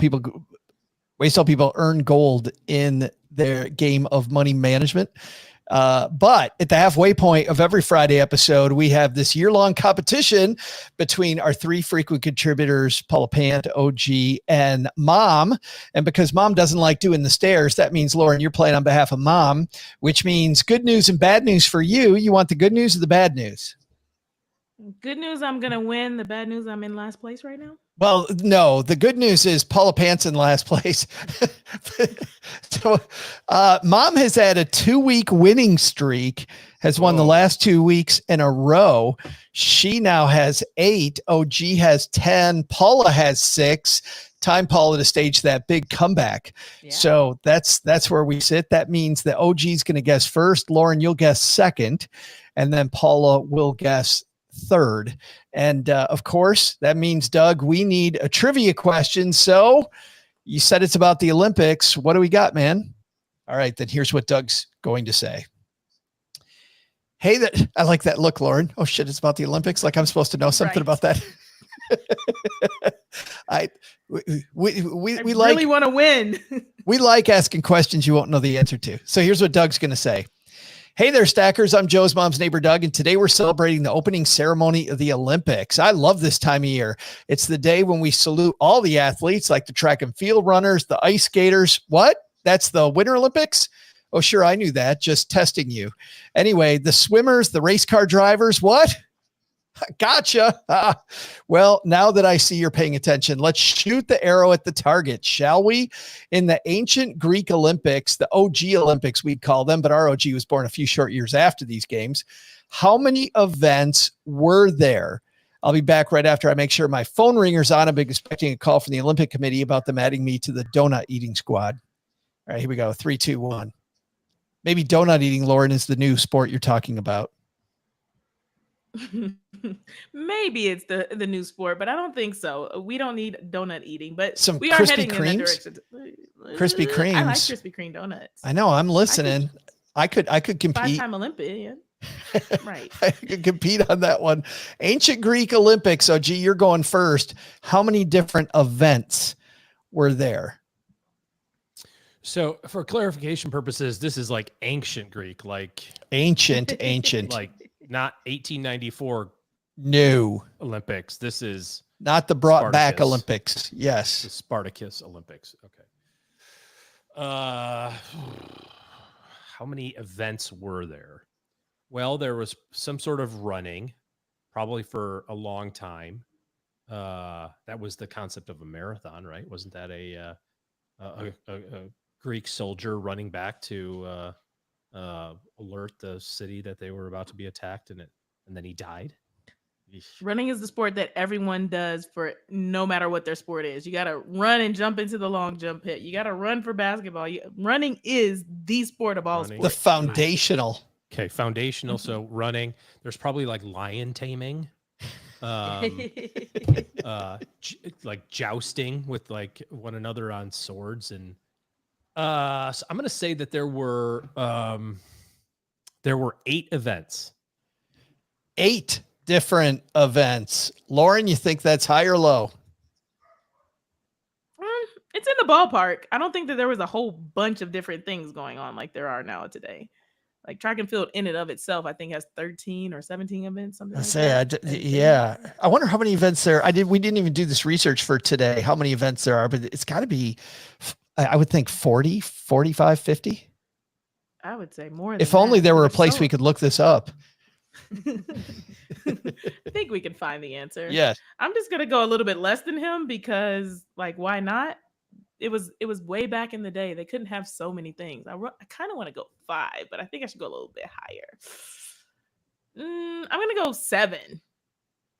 S3: help people earn gold in their game of money management. But at the halfway point of every Friday episode, we have this year-long competition between our 3 frequent contributors, Paula Pant, OG, and Mom. And because Mom doesn't like doing the stairs, that means, Lauren, you're playing on behalf of Mom, which means good news and bad news for you. You want the good news or the bad news?
S5: Good news, I'm going to win. The bad news, I'm in last place right now.
S3: Well, no, the good news is Paula Pant's in last place. So Mom has had a 2-week winning streak, has won the last 2 weeks in a row. She now has 8. OG has 10. Paula has 6. Time, Paula, to stage that big comeback. Yeah. So that's where we sit. That means that OG is going to guess first. Lauren, you'll guess second. And then Paula will guess third. And of course, that means, Doug, we need a trivia question. So you said it's about the Olympics. What do we got, man? All right, then here's what Doug's going to say. Hey, I like that look, Lauren. Oh shit, it's about the Olympics. Like I'm supposed to know something about that. We
S5: really want to win.
S3: We like asking questions you won't know the answer to. So here's what Doug's going to say. Hey there, Stackers. I'm Joe's mom's neighbor, Doug, and today we're celebrating the opening ceremony of the Olympics. I love this time of year. It's the day when we salute all the athletes, like the track and field runners, the ice skaters. What? That's the Winter Olympics? Oh, sure, I knew that. Just testing you. Anyway, the swimmers, the race car drivers. What? Gotcha. Well, now that I see you're paying attention, let's shoot the arrow at the target, shall we? In the ancient Greek Olympics, the OG Olympics, we'd call them, but our OG was born a few short years after these games. How many events were there? I'll be back right after I make sure my phone ringer's on. I've been expecting a call from the Olympic Committee about them adding me to the donut eating squad. All right, here we go. 3, 2, 1. Maybe donut eating, Lauren, is the new sport you're talking about.
S5: Maybe it's the new sport, but I don't think so. We don't need donut eating, but
S3: Some
S5: we are
S3: Krispy
S5: heading in that
S3: Kremes?
S5: direction.
S3: Krispy
S5: I like
S3: Kremes.
S5: Krispy Kreme donuts.
S3: I know. I'm listening. I could compete.
S5: 5-time Olympian. Right.
S3: I could compete on that one. Ancient Greek Olympics. Oh, gee, you're going first. How many different events were there?
S2: So for clarification purposes, this is like ancient Greek, like
S3: Ancient.
S2: like not 1894
S3: No,
S2: Olympics. This is
S3: not the brought back
S2: Spartacus.
S3: Olympics.
S2: the
S3: Yes.
S2: Spartacus Olympics. Okay. How many events were there? Well, there was some sort of running, probably for a long time. That was the concept of a marathon, right? Wasn't that a Greek soldier running back to alert the city that they were about to be attacked, and then he died? Yeesh.
S5: Running is the sport that everyone does for no matter what their sport is. You got to run and jump into the long jump pit. You got to run for basketball. Running is the sport of all
S2: Running.
S3: The
S5: sports.
S3: foundational.
S2: Okay, foundational. So running. There's probably like lion taming, like jousting with like one another on swords, and so I'm gonna say that there were 8 events.
S3: 8 different events. Lauren, you think that's high or low?
S5: It's in the ballpark. I don't think that there was a whole bunch of different things going on like there are now today. Like track and field in and of itself, I think has 13 or 17 events, something
S3: I
S5: like
S3: say,
S5: that.
S3: yeah. I wonder how many events there. We didn't even do this research for today, how many events there are, but it's got to be, I would think 40, 45, 50.
S5: I would say more than
S3: If only
S5: that,
S3: there were a
S5: because
S3: place
S5: so-
S3: we could look this up.
S5: I think we can find the answer.
S3: Yes.
S5: I'm just gonna go a little bit less than him because, like, why not? It was way back in the day. They couldn't have so many things. I kind of want to go 5, but I think I should go a little bit higher. I'm gonna go 7.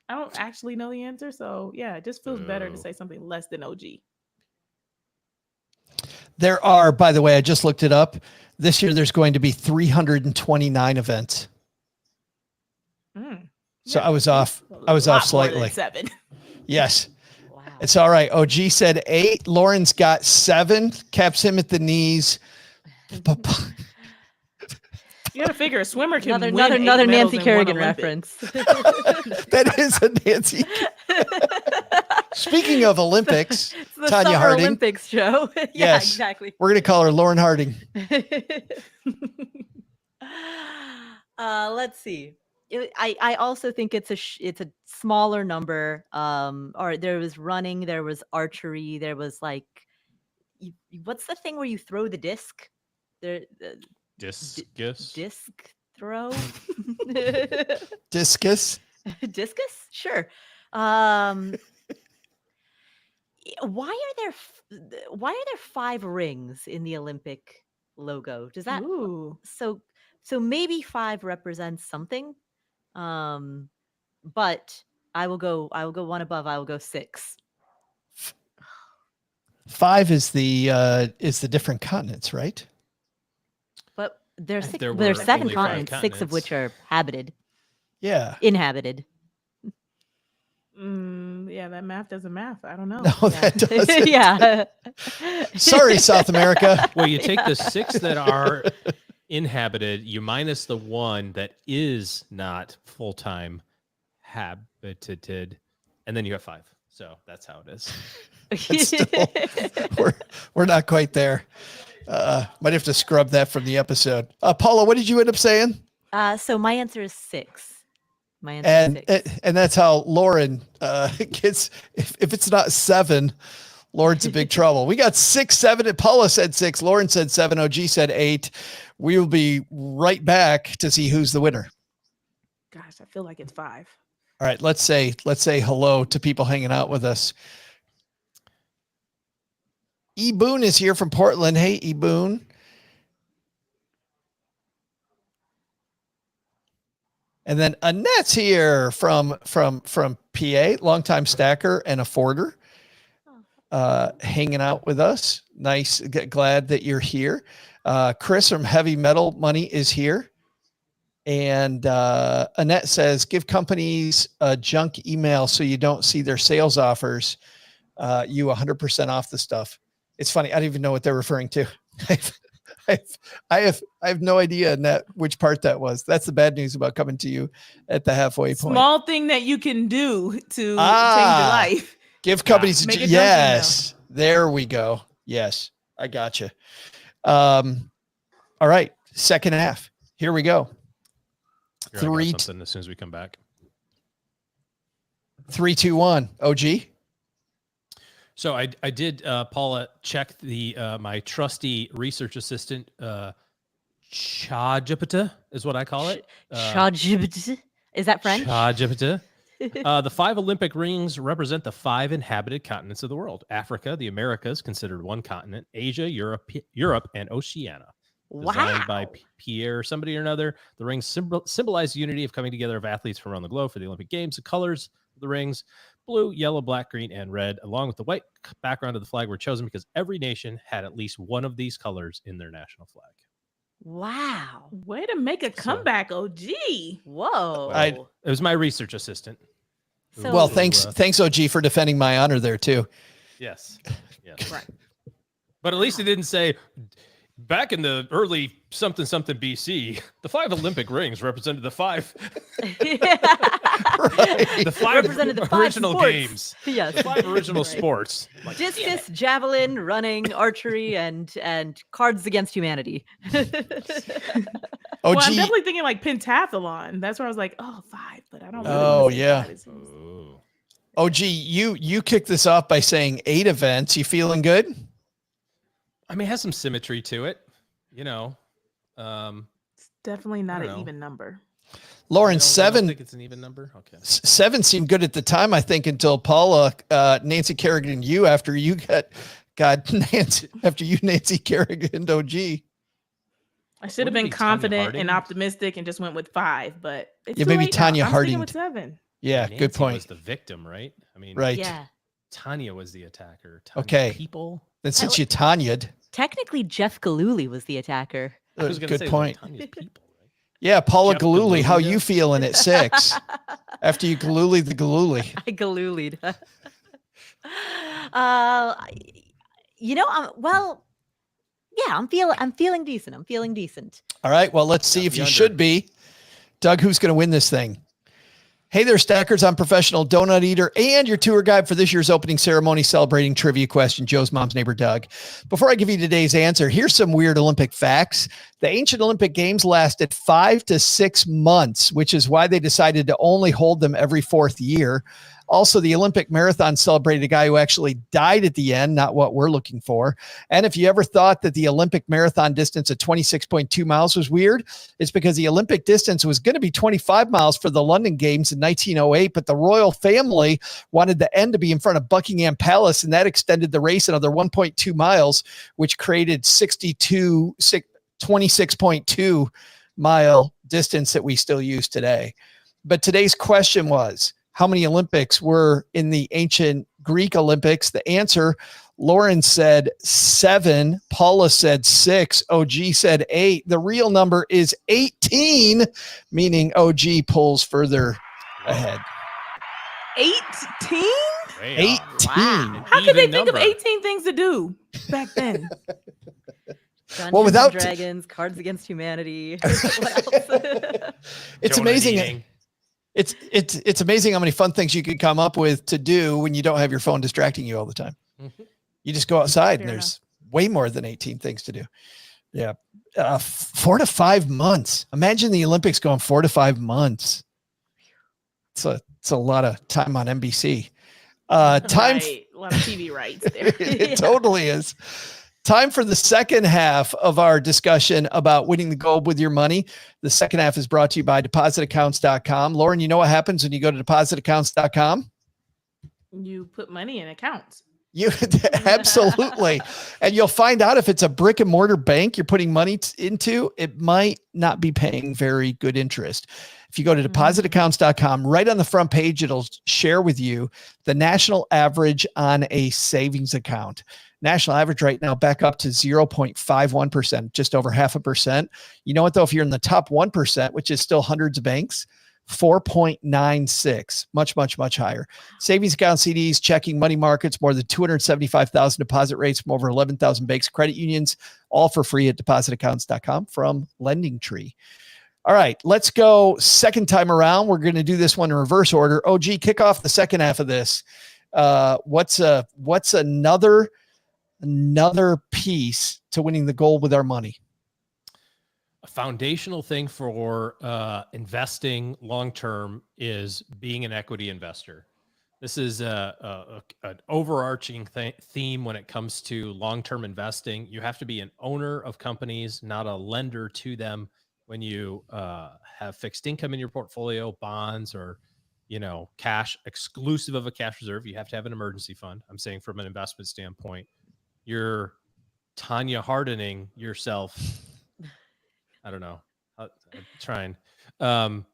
S5: I don't actually know the answer, so yeah, it just feels better to
S2: Oh.
S5: say something less than OG.
S3: There are, by the way, I just looked it up. This year, there's going to be 329 events. So I was off. I was off slightly.
S5: 7.
S3: Yes.
S4: Wow.
S3: It's all right. OG said 8. Lauren's got 7. Caps him at the knees.
S5: You gotta figure a swimmer can
S4: Another
S5: win 8 medals
S4: Nancy
S5: in one
S4: Kerrigan
S5: Olympic.
S4: reference.
S3: That is a Nancy. Speaking of Olympics,
S4: It's the
S3: Tanya
S4: Summer
S3: Harding.
S4: Olympics show. Yeah,
S3: Yes.
S4: exactly.
S3: We're going to call her Lauren Harding.
S4: Let's see. I also think it's a smaller number. Or there was running, there was archery, there was like, what's the thing where you throw the disc? The
S2: Discus.
S4: disc throw.
S3: Discus.
S4: Discus? Sure. Why are there 5 rings in the Olympic logo? Does that
S5: Ooh.
S4: so maybe 5 represents something? But I will go one above. I will go 6.
S3: 5 is the different continents, right?
S4: But there's
S2: I think
S4: 6,
S2: there
S4: there's
S2: were
S4: 7
S2: only 5
S4: continents, 6 of which are
S3: Yeah.
S4: inhabited.
S5: Yeah, that math doesn't math. I don't know.
S3: No, that doesn't.
S4: Yeah.
S3: Sorry, South America.
S2: Well, you take the 6 that are inhabited, you minus the 1 that is not full-time habited, and then you have 5. So that's how it is.
S3: It's still, we're not quite there. Might have to scrub that from the episode. Paula, what did you end up saying?
S4: So my answer is 6. My answer is 6.
S3: And that's how Lauren gets. If it's not 7, Lauren's in big trouble. We got 6, 7. Paula said 6. Lauren said 7. OG said 8. We will be right back to see who's the winner.
S5: Gosh, I feel like it's 5.
S3: All right, let's say hello to people hanging out with us. E. Boone is here from Portland. Hey, E. Boone. And then Annette's here from PA, longtime stacker and a forder, hanging out with us. Nice. Glad that you're here. Chris from Heavy Metal Money is here. And Annette says, give companies a junk email so you don't see their sales offers. You 100% off the stuff. It's funny. I don't even know what they're referring to. I have no idea, Annette, which part that was. That's the bad news about coming to you at the halfway point.
S5: Small thing that you can do to change your life.
S3: Give companies.
S5: Make a
S3: Yes. There we go. Yes. I gotcha. All right. Second half. Here we go.
S2: Here, I got something as soon as we come back.
S3: 3, 2, 1. OG.
S2: So I did, Paula, check the my trusty research assistant, ChatGPT is what I call it.
S4: ChatGPT? Is that French?
S2: ChatGPT. The 5 Olympic rings represent the 5 inhabited continents of the world. Africa, the Americas, considered one continent. Asia, Europe, and Oceania. Designed by Pierre, somebody or another. The rings symbolize the unity of coming together of athletes from around the globe for the Olympic Games. The colors of the rings, blue, yellow, black, green, and red, along with the white background of the flag, were chosen because every nation had at least one of these colors in their national flag.
S4: Wow.
S5: Way to make a comeback, OG.
S4: Whoa.
S2: It was my research assistant.
S4: So-
S3: Well, thanks, OG, for defending my honor there too.
S2: Yes. Right. But at least he didn't say, back in the early something BC, the 5 Olympic rings represented the 5. The 5
S4: Represented the 5
S2: original
S4: sports.
S2: games.
S4: Yes.
S2: The 5 original sports. Like,
S4: Discus, javelin, running, archery, and Cards Against Humanity.
S5: Well, I'm definitely thinking like pentathlon. That's where I was like, 5, but I don't really
S3: Oh,
S5: wanna say
S3: yeah.
S5: 5. It seems-
S3: OG, you kicked this off by saying 8 events. You feeling good?
S2: I mean, it has some symmetry to it, you know.
S5: It's definitely not
S2: I
S5: an
S2: don't know.
S5: even number.
S3: Lauren,
S2: I
S3: 7.
S2: think it's an even number. Okay.
S3: 7 seemed good at the time, I think, until Paula, Nancy Kerrigan, you after you got Nancy after you Nancy Kerrigan, OG.
S5: I should have been
S2: Tanya
S5: confident
S2: Harding?
S5: and optimistic and just went with 5, but it's
S3: Yeah,
S5: too
S3: maybe
S5: late now.
S3: Tanya
S5: I'm
S3: Harding.
S5: sticking with 7.
S3: Yeah,
S2: Nancy
S3: good point.
S2: was the victim, right? I mean,
S3: Right.
S4: Yeah.
S2: Tanya was the attacker. Tanya
S3: Okay.
S2: People.
S3: Then since you Tanya'd,
S4: Technically, Jeff Galooly was the attacker.
S2: I was gonna
S3: good
S2: say, it was
S3: point.
S2: Tanya's people, right?
S3: Yeah, Paula
S2: Jeff
S3: Galooly, how
S2: Galooly.
S3: you feeling at 6 after you Galooly the Galooly?
S4: I Galoolied. I'm feeling decent. I'm feeling decent.
S3: All right, well, let's see if you
S2: the
S3: should
S2: under.
S3: be. Doug, who's going to win this thing? Hey there, Stackers. I'm professional donut eater and your tour guide for this year's opening ceremony celebrating trivia question, Joe's mom's neighbor, Doug. Before I give you today's answer, here's some weird Olympic facts. The ancient Olympic Games lasted 5 to 6 months, which is why they decided to only hold them every 4th year. Also, the Olympic marathon celebrated a guy who actually died at the end, not what we're looking for. And if you ever thought that the Olympic marathon distance of 26.2 miles was weird, it's because the Olympic distance was going to be 25 miles for the London Games in 1908, but the royal family wanted the end to be in front of Buckingham Palace, and that extended the race another 1.2 miles, which created 26.2 mile distance that we still use today. But today's question was, how many Olympics were in the ancient Greek Olympics? The answer, Lauren said 7. Paula said 6. OG said 8. The real number is 18, meaning OG pulls further ahead.
S5: 18?
S3: 18.
S2: Wow.
S5: How could they
S2: Even
S5: think of
S2: number.
S5: 18 things to do back then?
S4: Dungeons
S3: Well, without-
S4: and Dragons, Cards Against Humanity. What else?
S3: It's
S2: Donut
S3: amazing.
S2: eating.
S3: It's amazing how many fun things you could come up with to do when you don't have your phone distracting you all the time.
S2: Mhm.
S3: You just go outside and
S5: Fair
S3: there's way more than 18 things to do. Yeah. 4 to 5 months. Imagine the Olympics going 4 to 5 months. It's a lot of time on NBC. Time
S5: Right. A lot of TV rights there.
S3: it totally is. Time for the second half of our discussion about winning the gold with your money. The second half is brought to you by depositaccounts.com. Lauren, you know what happens when you go to depositaccounts.com?
S5: You put money in accounts.
S3: You absolutely. And you'll find out if it's a brick and mortar bank you're putting money into, it might not be paying very good interest. If you go to depositaccounts.com, right on the front page, it'll share with you the national average on a savings account. National average right now back up to 0.51%, just over 0.5%. You know what, though? If you're in the top 1%, which is still hundreds of banks, 4.96, much higher. Savings account, CDs, checking, money markets, more than 275,000 deposit rates from over 11,000 banks, credit unions, all for free at depositaccounts.com from LendingTree. All right, let's go second time around. We're going to do this one in reverse order. OG, kick off the second half of this. What's another piece to winning the goal with our money?
S2: A foundational thing for investing long-term is being an equity investor. This is an overarching theme when it comes to long-term investing. You have to be an owner of companies, not a lender to them. When you have fixed income in your portfolio, bonds, or cash, exclusive of a cash reserve, you have to have an emergency fund. I'm saying from an investment standpoint, you're Tanya hardening yourself. I don't know. I'm trying. In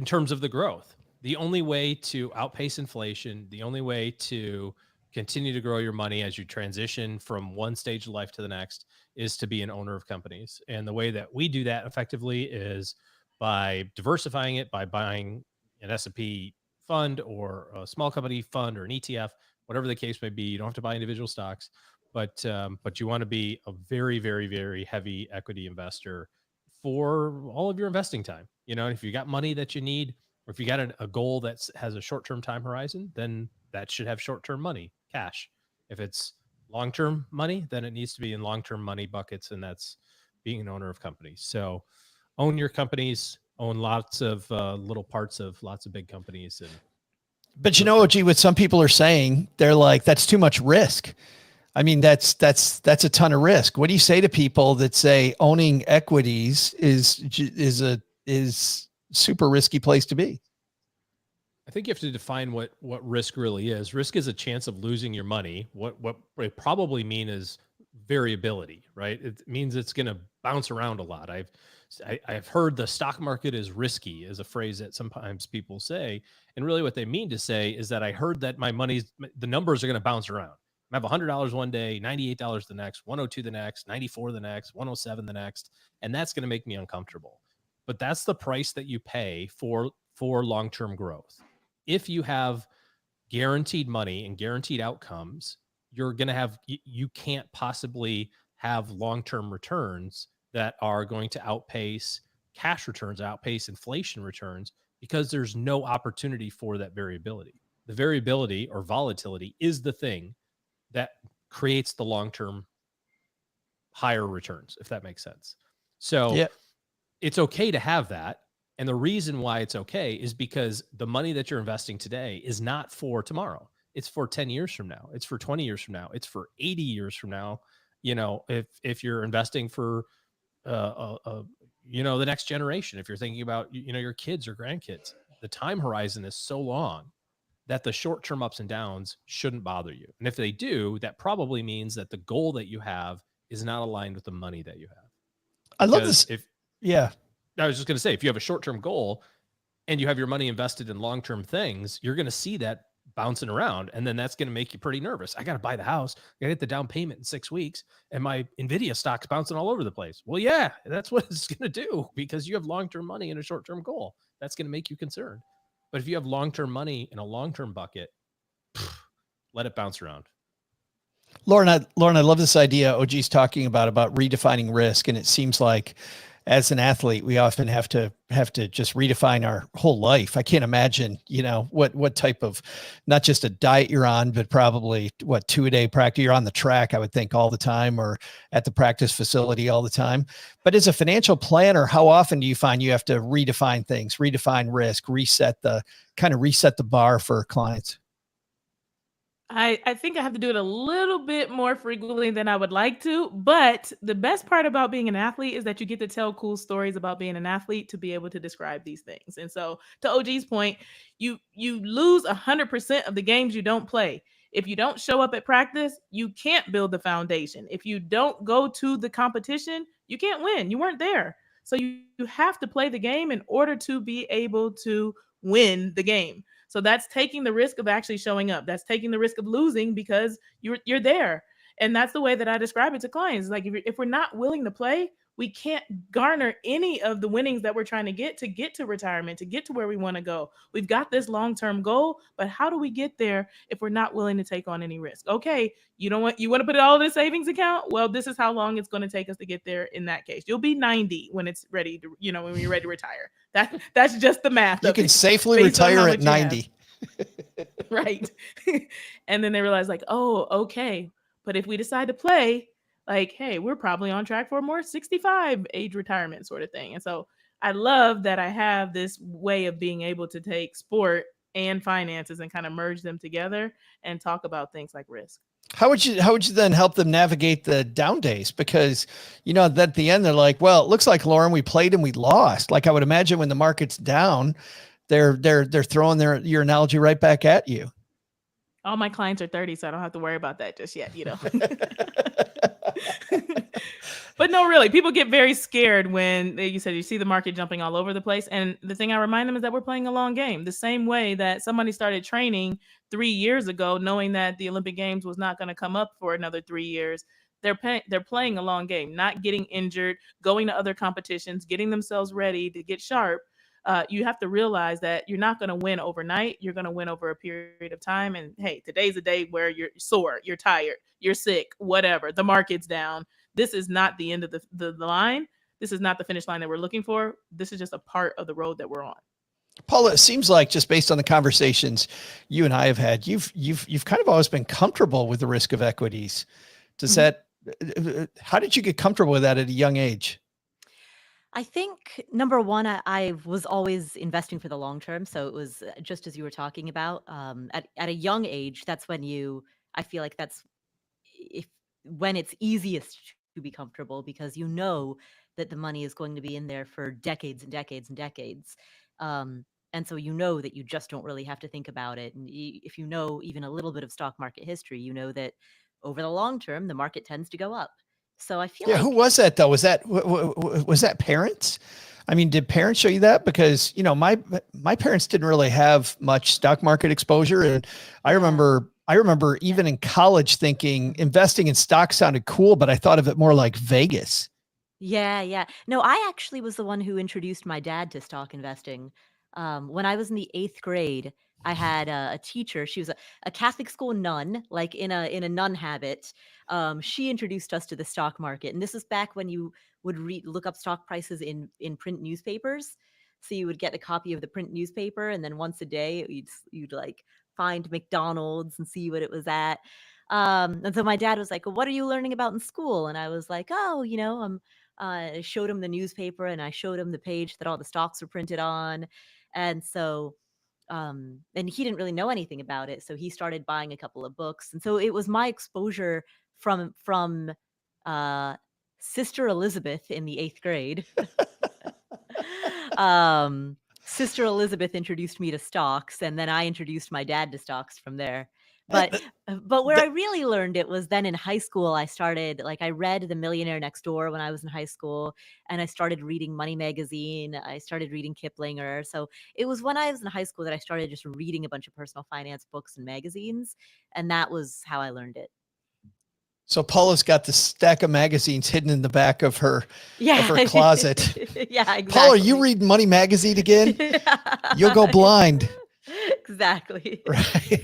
S2: terms of the growth, the only way to outpace inflation, the only way to continue to grow your money as you transition from one stage of life to the next is to be an owner of companies. And the way that we do that effectively is by diversifying it, by buying an S&P fund or a small company fund or an ETF, whatever the case may be. You don't have to buy individual stocks, but you want to be a very, very, very heavy equity investor for all of your investing time. If you got money that you need, or if you got a goal that has a short-term time horizon, then that should have short-term money, cash. If it's long-term money, then it needs to be in long-term money buckets, and that's being an owner of companies. So own your companies, own lots of little parts of lots of big companies.
S3: But OG, what some people are saying, they're like, that's too much risk. I mean, that's a ton of risk. What do you say to people that say owning equities is super risky place to be?
S2: I think you have to define what risk really is. Risk is a chance of losing your money. What it probably mean is variability, right? It means it's going to bounce around a lot. I've heard the stock market is risky is a phrase that sometimes people say. And really what they mean to say is that I heard that the numbers are going to bounce around. I have $100 one day, $98 the next, $102 the next, $94 the next, $107 the next, and that's going to make me uncomfortable. But that's the price that you pay for long-term growth. If you have guaranteed money and guaranteed outcomes, you can't possibly have long-term returns that are going to outpace cash returns, outpace inflation returns, because there's no opportunity for that variability. The variability or volatility is the thing that creates the long-term higher returns, if that makes sense. So It's okay to have that. And the reason why it's okay is because the money that you're investing today is not for tomorrow. It's for 10 years from now. It's for 20 years from now. It's for 80 years from now. If you're investing for, the next generation, if you're thinking about, your kids or grandkids, the time horizon is so long that the short-term ups and downs shouldn't bother you. And if they do, that probably means that the goal that you have is not aligned with the money that you have.
S3: I love this.
S2: I was just going to say, if you have a short-term goal and you have your money invested in long-term things, you're going to see that bouncing around. And then that's going to make you pretty nervous. I got to buy the house. I got to get the down payment in 6 weeks. And my NVIDIA stock's bouncing all over the place. Well, yeah, that's what it's going to do because you have long-term money in a short-term goal. That's going to make you concerned. But if you have long-term money in a long-term bucket, let it bounce around.
S3: Lauren, I love this idea OG's talking about redefining risk. And it seems like as an athlete, we often have to just redefine our whole life. I can't imagine, what type of, not just a diet you're on, but probably 2-a-day practice. You're on the track, I would think, all the time, or at the practice facility all the time. But as a financial planner, how often do you find you have to redefine things, redefine risk, reset the bar for clients?
S5: I think I have to do it a little bit more frequently than I would like to, but the best part about being an athlete is that you get to tell cool stories about being an athlete to be able to describe these things. And so to OG's point, you lose 100% of the games you don't play. If you don't show up at practice, you can't build the foundation. If you don't go to the competition, you can't win. You weren't there. So you have to play the game in order to be able to win the game. So that's taking the risk of actually showing up. That's taking the risk of losing because you're there. And that's the way that I describe it to clients. Like if we're not willing to play, we can't garner any of the winnings that we're trying to get to retirement, to get to where we want to go. We've got this long-term goal, but how do we get there if we're not willing to take on any risk? Okay, you want to put it all in a savings account? Well, this is how long it's going to take us to get there in that case. You'll be 90 when it's ready to, when you're ready to retire. That's just the math.
S3: You can safely retire at 90.
S5: Right. And then they realize like, oh, okay. But if we decide to play, like, hey, we're probably on track for a more 65 age retirement sort of thing. And so I love that I have this way of being able to take sport and finances and kind of merge them together and talk about things like risk.
S3: How would you then help them navigate the down days? Because, at the end, they're like, well, it looks like, Lauryn, we played and we lost. Like I would imagine when the market's down, they're throwing your analogy right back at you.
S5: All my clients are 30, so I don't have to worry about that just yet, But no, really, people get very scared when you see the market jumping all over the place. And the thing I remind them is that we're playing a long game. The same way that somebody started training 3 years ago, knowing that the Olympic Games was not going to come up for another 3 years. They're playing a long game, not getting injured, going to other competitions, getting themselves ready to get sharp. You have to realize that you're not going to win overnight. You're going to win over a period of time. And hey, today's a day where you're sore, you're tired, you're sick, whatever. The market's down. This is not the end of the line. This is not the finish line that we're looking for. This is just a part of the road that we're on.
S3: Paula, it seems like just based on the conversations you and I have had, you've kind of always been comfortable with the risk of equities. How did you get comfortable with that at a young age?
S4: I think number one, I was always investing for the long term. So it was just as you were talking about, at a young age, that's when I feel like that's when it's easiest to be comfortable because that the money is going to be in there for decades and decades and decades. And so that you just don't really have to think about it. And if even a little bit of stock market history, that over the long term, the market tends to go up. So I feel
S3: who was that though? Was that parents? I mean, did parents show you that? Because, my parents didn't really have much stock market exposure. And I remember even in college thinking investing in stocks sounded cool, but I thought of it more like Vegas.
S4: Yeah. No, I actually was the one who introduced my dad to stock investing. When I was in the 8th grade, I had a teacher. She was a Catholic school nun, like in a nun habit. She introduced us to the stock market, and this was back when you would look up stock prices in print newspapers. So you would get a copy of the print newspaper, and then once a day you'd like find McDonald's and see what it was at. And so my dad was like, well, "What are you learning about in school?" And I was like, "Oh, I showed him the newspaper and I showed him the page that all the stocks were printed on." And so, and he didn't really know anything about it. So he started buying a couple of books. And so it was my exposure from Sister Elizabeth in the 8th grade. Sister Elizabeth introduced me to stocks, and then I introduced my dad to stocks from there. But where I really learned it was then in high school. I read The Millionaire Next Door when I was in high school, and I started reading Money Magazine. I started reading Kiplinger. So it was when I was in high school that I started just reading a bunch of personal finance books and magazines, and that was how I learned it.
S3: So Paula's got the stack of magazines hidden in the back of her closet.
S4: Yeah, exactly.
S3: Paula, you read Money Magazine again? You'll go blind.
S4: Exactly.
S3: Right.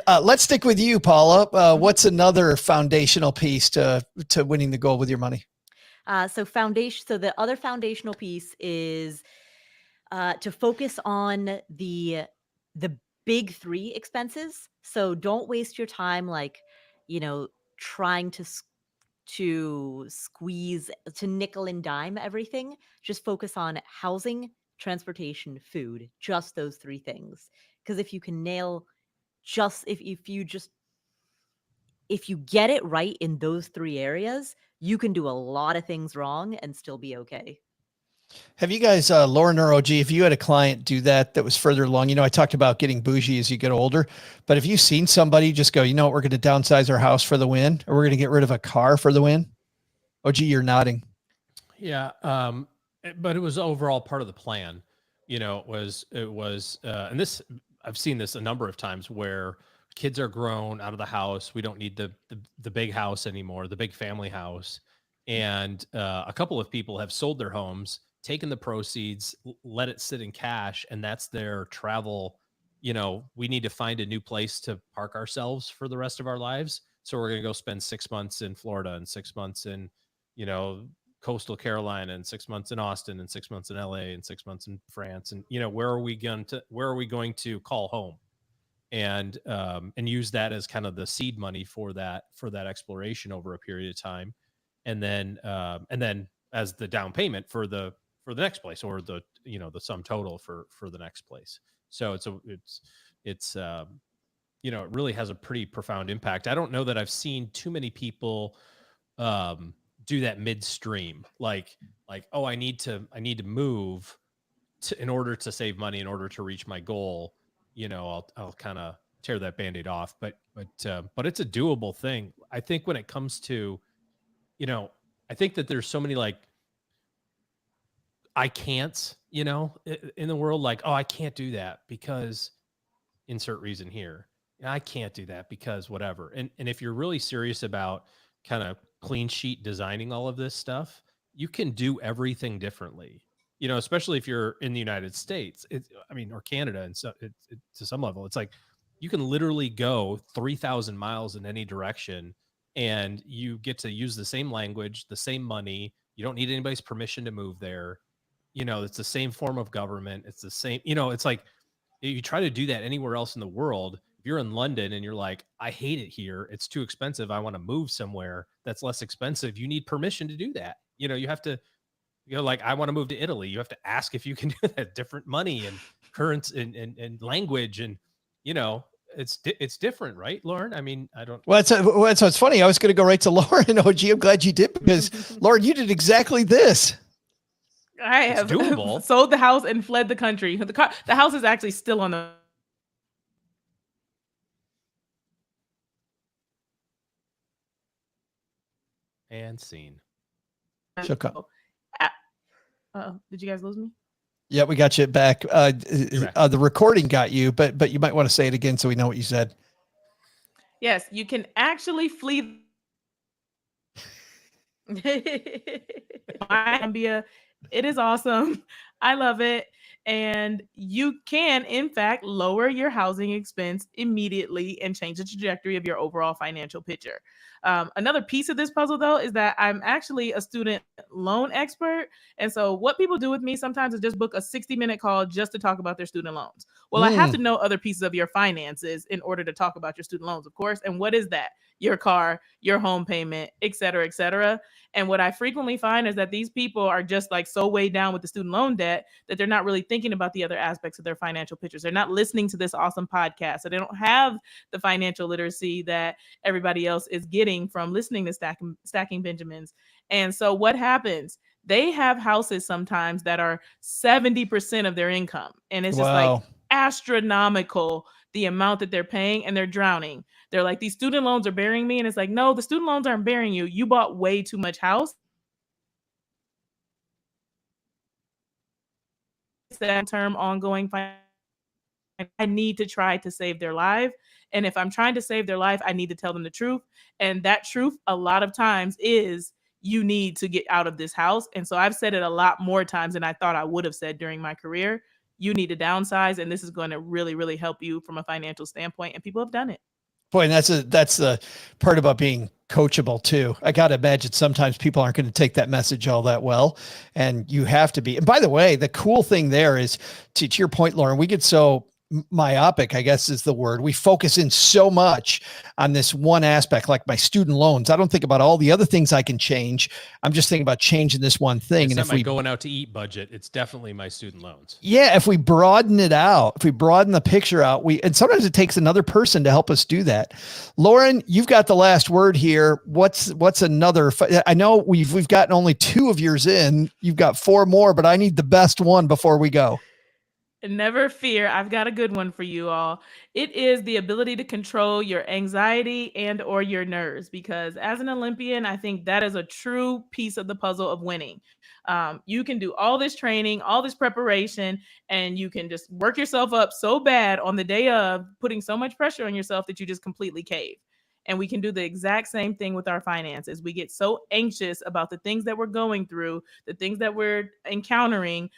S3: Let's stick with you, Paula. What's another foundational piece to winning the goal with your money?
S4: So the other foundational piece is to focus on the big 3 expenses. So don't waste your time trying to squeeze, to nickel and dime everything. Just focus on housing, transportation, food, just those 3 things. Because if you can nail if you get it right in those 3 areas, you can do a lot of things wrong and still be okay.
S3: Have you guys, Lauren or OG, if you had a client do that was further along, I talked about getting bougie as you get older, but have you seen somebody just go, we're going to downsize our house for the win, or we're going to get rid of a car for the win? OG, you're nodding.
S2: Yeah. But it was overall part of the plan. It was, and this, I've seen this a number of times where kids are grown out of the house. We don't need the big house anymore, the big family house. And a couple of people have sold their homes, taken the proceeds, let it sit in cash, and that's their travel. We need to find a new place to park ourselves for the rest of our lives. So we're going to go spend 6 months in Florida and 6 months in, coastal Carolina and 6 months in Austin and 6 months in LA and 6 months in France. And, where are we going to call home? And use that as kind of the seed money for that exploration over a period of time. And then as the down payment for the next place, or the sum total for the next place. So it really has a pretty profound impact. I don't know that I've seen too many people do that midstream, like, oh, I need to move in order to save money, in order to reach my goal. I'll kind of tear that Band-Aid off, but it's a doable thing. I think when it comes to, I think that there's so many I can'ts, in the world, like, oh, I can't do that because insert reason here. I can't do that because whatever. And if you're really serious about kind of clean sheet designing all of this stuff, you can do everything differently, especially if you're in the United States, or Canada. And so to some level, it's like, you can literally go 3,000 miles in any direction and you get to use the same language, the same money. You don't need anybody's permission to move there. It's the same form of government. It's the same, it's like, you try to do that anywhere else in the world. If you're in London and you're like, I hate it here, it's too expensive, I want to move somewhere that's less expensive, you need permission to do that. You have to, like, I want to move to Italy. You have to ask if you can do that. Different money and currency and language. And, it's different, right, Lauren? I don't.
S3: Well, it's funny. I was going to go right to Lauren. OG, I'm glad you did, because Lauren, you did exactly this.
S5: I have sold the house and fled the country. The house is actually still on the.
S2: And scene.
S3: Shook up.
S5: Did you guys lose me?
S3: Yeah, we got you back. The recording got you, but you might want to say it again so we know what you said.
S5: Yes, you can actually flee Colombia. It is awesome. I love it. And you can, in fact, lower your housing expense immediately and change the trajectory of your overall financial picture. Another piece of this puzzle, though, is that I'm actually a student loan expert. And so what people do with me sometimes is just book a 60-minute call just to talk about their student loans. Well, I have to know other pieces of your finances in order to talk about your student loans, of course. And what is that? Your car, your home payment, et cetera, et cetera. And what I frequently find is that these people are just like so weighed down with the student loan debt that they're not really thinking about the other aspects of their financial pictures. They're not listening to this awesome podcast. So they don't have the financial literacy that everybody else is getting from listening to Stacking Benjamins. And so what happens? They have houses sometimes that are 70% of their income. And it's just like astronomical, the amount that they're paying, and they're drowning. They're like, these student loans are burying me. And it's like, no, the student loans aren't burying you. You bought way too much house. It's that term ongoing finance. I need to try to save their life. And if I'm trying to save their life, I need to tell them the truth. And that truth a lot of times is you need to get out of this house. And so I've said it a lot more times than I thought I would have said during my career. You need to downsize, and this is going to really, really help you from a financial standpoint. And people have done it.
S3: Boy, and that's the part about being coachable too. I got to imagine sometimes people aren't going to take that message all that well, and you have to be. And by the way, the cool thing there is, to your point, Lauren, we get so myopic, I guess is the word. We focus in so much on this one aspect, like my student loans. I don't think about all the other things I can change. I'm just thinking about changing this one thing.
S2: It's
S3: and
S2: not
S3: if
S2: my
S3: we
S2: going out to eat budget, it's definitely my student loans.
S3: Yeah, if we broaden it out, if we broaden the picture out, and sometimes it takes another person to help us do that. Lauryn, you've got the last word here. What's another? I know we've gotten only 2 of yours in. You've got 4 more, but I need the best one before we go.
S5: Never fear. I've got a good one for you all. It is the ability to control your anxiety and or your nerves, because as an Olympian, I think that is a true piece of the puzzle of winning. You can do all this training, all this preparation, and you can just work yourself up so bad on the day of, putting so much pressure on yourself that you just completely cave. And we can do the exact same thing with our finances. We get so anxious about the things that we're going through, the things that we're encountering,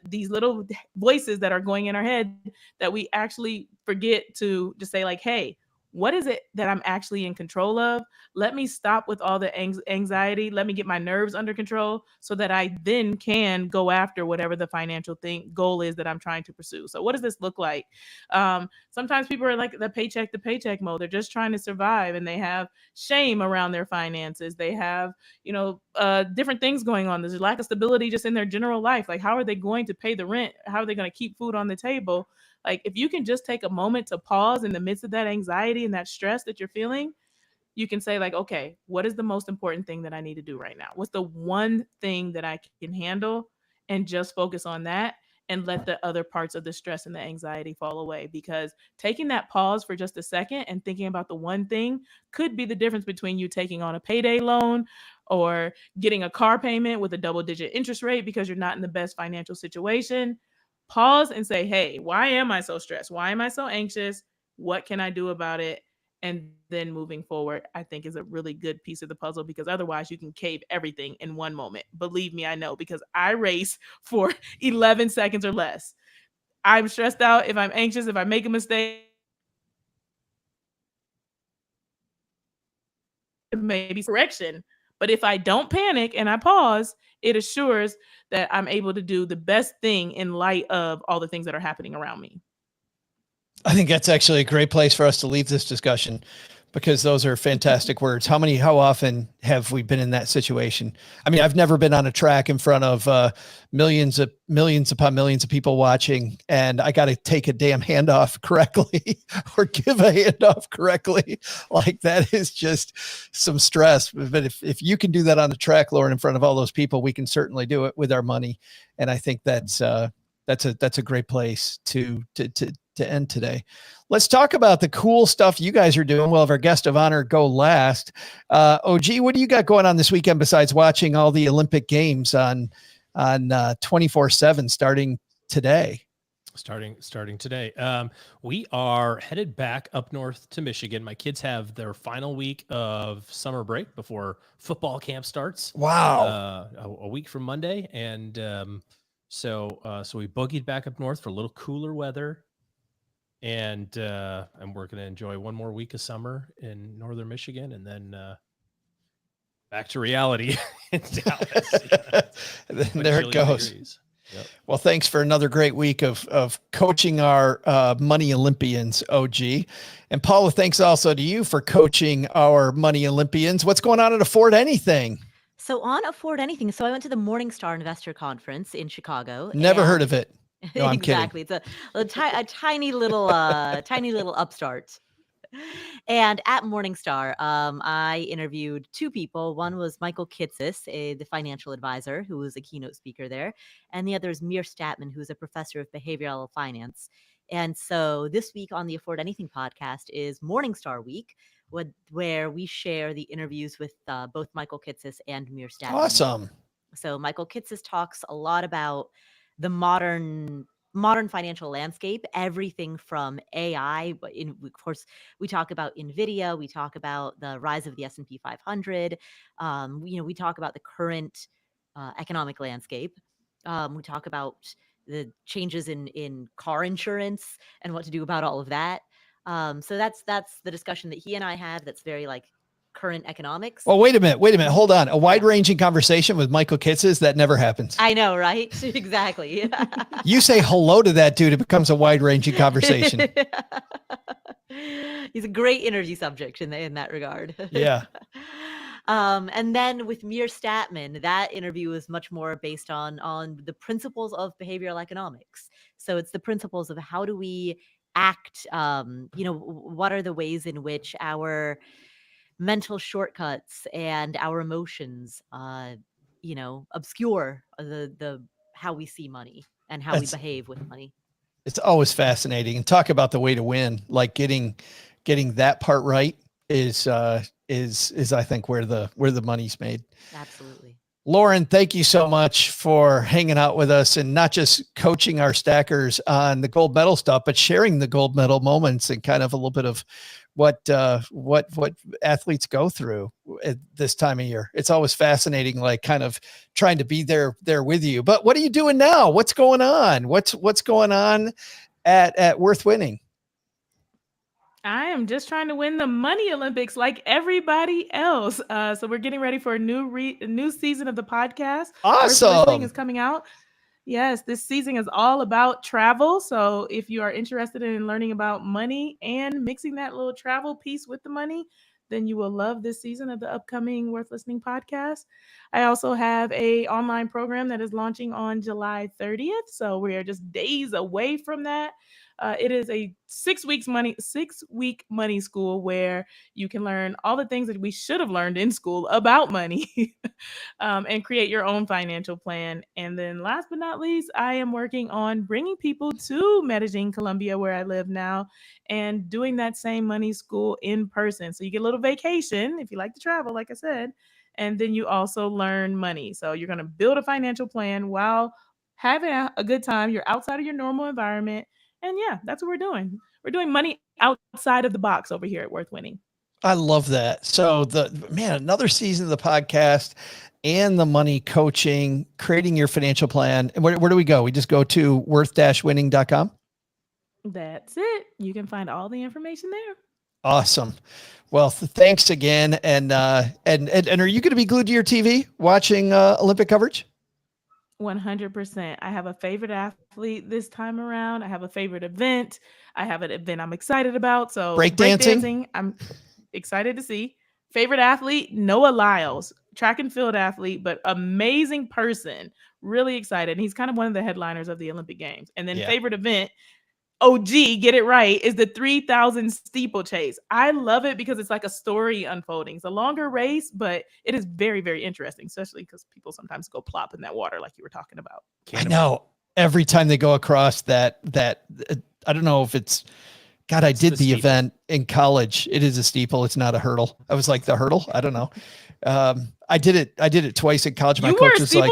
S5: these little voices that are going in our head, that we actually forget to just say, like, hey, what is it that I'm actually in control of? Let me stop with all the anxiety. Let me get my nerves under control so that I then can go after whatever the financial goal is that I'm trying to pursue. So what does this look like? Sometimes people are like the paycheck to paycheck mode. They're just trying to survive, and they have shame around their finances. They have, different things going on. There's a lack of stability just in their general life. Like, how are they going to pay the rent? How are they going to keep food on the table? Like, if you can just take a moment to pause in the midst of that anxiety and that stress that you're feeling, you can say, like, okay, what is the most important thing that I need to do right now? What's the one thing that I can handle? And just focus on that and let the other parts of the stress and the anxiety fall away. Because taking that pause for just a second and thinking about the one thing could be the difference between you taking on a payday loan or getting a car payment with a double-digit interest rate because you're not in the best financial situation. Pause and say, hey, why am I so stressed? Why am I so anxious? What can I do about it? And then moving forward, I think, is a really good piece of the puzzle, because otherwise you can cave everything in one moment. Believe me, I know, because I race for 11 seconds or less. I'm stressed out. If I'm anxious, if I make a mistake, maybe correction. But if I don't panic and I pause, it assures that I'm able to do the best thing in light of all the things that are happening around me.
S3: I think that's actually a great place for us to leave this discussion, because those are fantastic words. How often have we been in that situation? I mean, I've never been on a track in front of millions upon millions of people watching, and I got to take a damn handoff correctly or give a handoff correctly. Like, that is just some stress. But if you can do that on the track, Lauryn, in front of all those people, we can certainly do it with our money. And I think that's a great place to end today. Let's talk about the cool stuff you guys are doing. We'll have our guest of honor go last. OG, what do you got going on this weekend besides watching all the Olympic Games on 24/7 starting today?
S2: Starting today. We are headed back up north to Michigan. My kids have their final week of summer break before football camp starts.
S3: Wow.
S2: A week from Monday. And so we boogied back up north for a little cooler weather. And we're going to enjoy one more week of summer in northern Michigan, and then back to reality in Dallas.
S3: There it goes.
S2: Yep.
S3: Well, thanks for another great week of coaching our Money Olympians, OG. And Paula, thanks also to you for coaching our Money Olympians. What's going on at Afford Anything?
S4: So on Afford Anything, I went to the Morningstar Investor Conference in Chicago.
S3: Never heard of it. No, I'm
S4: exactly.
S3: kidding.
S4: It's a tiny little upstart. And at Morningstar, I interviewed 2 people. One was Michael Kitces, the financial advisor, who was a keynote speaker there. And the other is Mir Statman, who's a professor of behavioral finance. And so this week on the Afford Anything podcast is Morningstar Week, where we share the interviews with both Michael Kitces and Mir Statman.
S3: Awesome.
S4: So Michael Kitces talks a lot about the modern financial landscape, everything from AI. But of course, we talk about NVIDIA. We talk about the rise of the S&P 500. We talk about the current economic landscape. We talk about the changes in car insurance and what to do about all of that. So that's the discussion that he and I have. That's very current economics.
S3: Oh, wait a minute. Hold on. A wide-ranging conversation with Michael Kitces, that never happens.
S4: I know, right? Exactly.
S3: You say hello to that dude, it becomes a wide-ranging conversation.
S4: He's a great interview subject in that regard.
S3: Yeah.
S4: And then with Mir Statman, that interview is much more based on the principles of behavioral economics. So it's the principles of how do we act, what are the ways in which our mental shortcuts and our emotions, obscure the how we see money and how we behave with money.
S3: It's always fascinating. And talk about the way to win, like getting that part right is I think where the money's made.
S4: Absolutely.
S3: Lauryn, thank you so much for hanging out with us and not just coaching our stackers on the gold medal stuff, but sharing the gold medal moments and kind of a little bit of what athletes go through at this time of year. It's always fascinating, like kind of trying to be there with you. But what are you doing now? What's going on? What's going on at WorthWinning?
S5: I am just trying to win the Money Olympics like everybody else. So we're getting ready for a new season of the podcast.
S3: Awesome.
S5: Is coming out. Yes, this season is all about travel. So if you are interested in learning about money and mixing that little travel piece with the money, then you will love this season of the upcoming Worth Listening podcast. I also have a online program that is launching on July 30th. So we are just days away from that. It is a 6 week money school where you can learn all the things that we should have learned in school about money and create your own financial plan. And then last but not least, I am working on bringing people to Medellin, Colombia, where I live now, and doing that same money school in person. So you get a little vacation if you like to travel, like I said, and then you also learn money. So you're going to build a financial plan while having a good time. You're outside of your normal environment. And yeah, that's what we're doing. We're doing money outside of the box over here at WorthWinning.
S3: I love that. So another season of the podcast and the money coaching, creating your financial plan. And where do we go? We just go to worth-winning.com.
S5: That's it. You can find all the information there.
S3: Awesome. Well, thanks again. And are you going to be glued to your TV watching Olympic coverage?
S5: 100%. I have a favorite athlete this time around. I have a favorite event. I have an event I'm excited about. So breakdancing, I'm excited to see. Favorite athlete, Noah Lyles, track and field athlete, but amazing person. Really excited. And he's kind of one of the headliners of the Olympic Games. And then favorite event, OG, get it right, is the 3,000 steeplechase. I love it because it's like a story unfolding. It's a longer race, but it is very, very interesting, especially because people sometimes go plop in that water like you were talking about.
S3: I know. Every time they go across that I don't know if it's, God, I did the event in college. It is a steeple. It's not a hurdle. I was like, the hurdle? I don't know. I did it twice in college. My coach was like,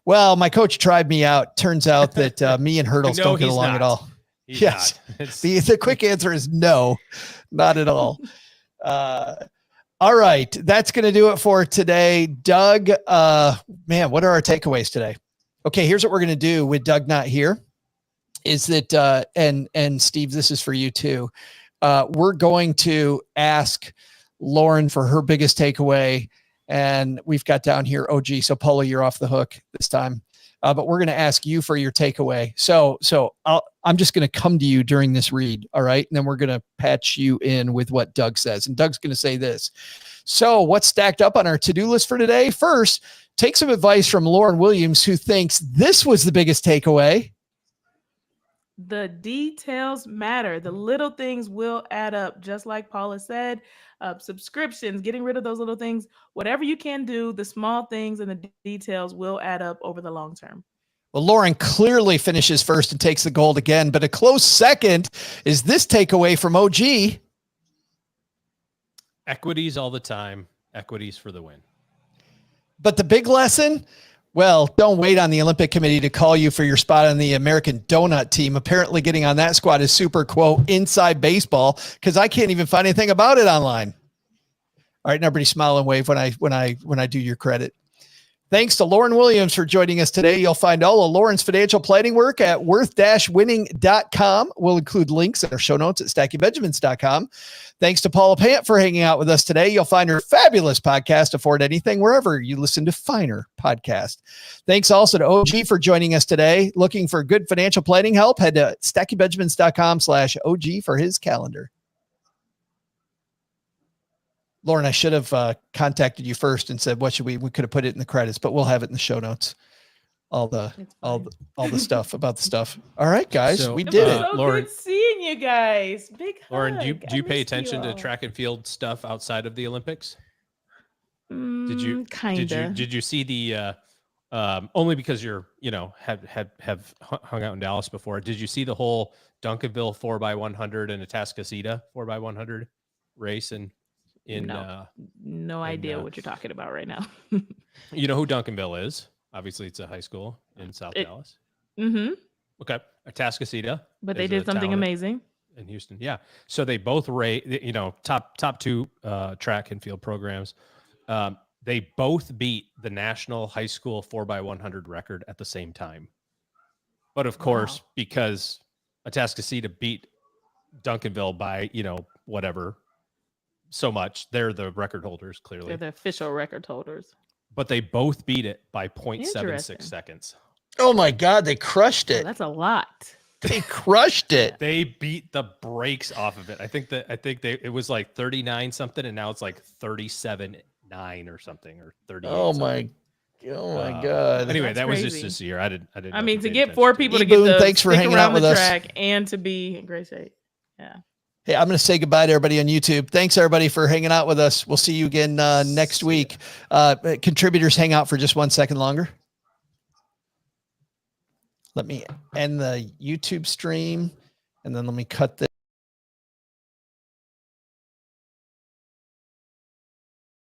S3: well, my coach tried me out. Turns out that me and hurdles don't get along at all. Yes. The quick answer is no, not at all. All right. That's going to do it for today. Doug, what are our takeaways today? Okay. Here's what we're going to do with Doug not here is that, and Steve, this is for you too. We're going to ask Lauryn for her biggest takeaway, and we've got down here OG. So Paula, you're off the hook this time. But we're going to ask you for your takeaway. So I'm just going to come to you during this read. All right. And then we're going to patch you in with what Doug says. And Doug's going to say this. So what's stacked up on our to-do list for today? First, take some advice from Lauryn Williams, who thinks this was the biggest takeaway.
S5: The details matter. The little things will add up. Just like Paula said, subscriptions, getting rid of those little things, whatever you can do, the small things and the details will add up over the long term.
S3: Well, Lauryn clearly finishes first and takes the gold again, but a close second is this takeaway from OG.
S2: Equities all the time. Equities for the win.
S3: But the big lesson, well, don't wait on the Olympic Committee to call you for your spot on the American Donut team. Apparently getting on that squad is super, quote, inside baseball, because I can't even find anything about it online. All right, and everybody smile and wave when I do your credit. Thanks to Lauryn Williams for joining us today. You'll find all of Lauryn's financial planning work at worth-winning.com. We'll include links in our show notes at stackingbenjamins.com. Thanks to Paula Pant for hanging out with us today. You'll find her fabulous podcast, Afford Anything, wherever you listen to finer podcasts. Thanks also to OG for joining us today. Looking for good financial planning help? Head to stackingbenjamins.com/OG for his calendar. Lauryn, I should have contacted you first and said, what should we could have put it in the credits, but we'll have it in the show notes. All the stuff about the stuff. All right, guys,
S2: So,
S3: we did it.
S5: So
S2: Lauryn,
S5: good seeing you guys. Big
S2: Lauryn, do
S5: hug.
S2: you
S5: I
S2: pay
S5: missed
S2: attention
S5: you
S2: to
S5: all.
S2: track and field stuff outside of the Olympics?
S5: Kinda.
S2: Did you see the only because you're have hung out in Dallas before? Did you see the whole Duncanville 4x100 and Atascocita 4x100 race
S5: No idea what you're talking about right now.
S2: You know who Duncanville is? Obviously, it's a high school in South Dallas.
S5: Mm-hmm.
S2: Okay, Atascocita.
S5: But they
S2: is
S5: did
S2: a
S5: something
S2: town
S5: amazing.
S2: in Houston. Yeah, so they both top two track and field programs. They both beat the national high school 4x100 record at the same time. But of course, because Atascocita beat Duncanville by whatever so much, they're the record holders. Clearly,
S5: They're the official record holders.
S2: but they both beat it by 0.76
S5: Interesting.
S2: seconds.
S3: Oh my God, they crushed
S5: Oh,
S3: it.
S5: that's a lot.
S3: They crushed it.
S2: They beat the brakes off of it. I think it was like 39 something, and now it's like 37.9 or something, or 38.
S3: Oh my God.
S2: Anyway,
S5: That's
S2: that was
S5: crazy.
S2: just this year. I didn't.
S5: I
S2: know
S5: mean,
S2: if you
S5: to
S2: paid
S5: get
S2: attention
S5: 4
S2: to
S5: people
S2: it.
S5: to get
S3: Boone,
S5: the
S3: thanks for
S5: stick
S3: hanging
S5: around
S3: out with
S5: the
S3: us.
S5: track and to be in great shape. Yeah.
S3: Hey, I'm going to say goodbye to everybody on YouTube. Thanks everybody for hanging out with us. We'll see you again next week. Contributors, hang out for just 1 second longer. Let me end the YouTube stream and then let me cut this.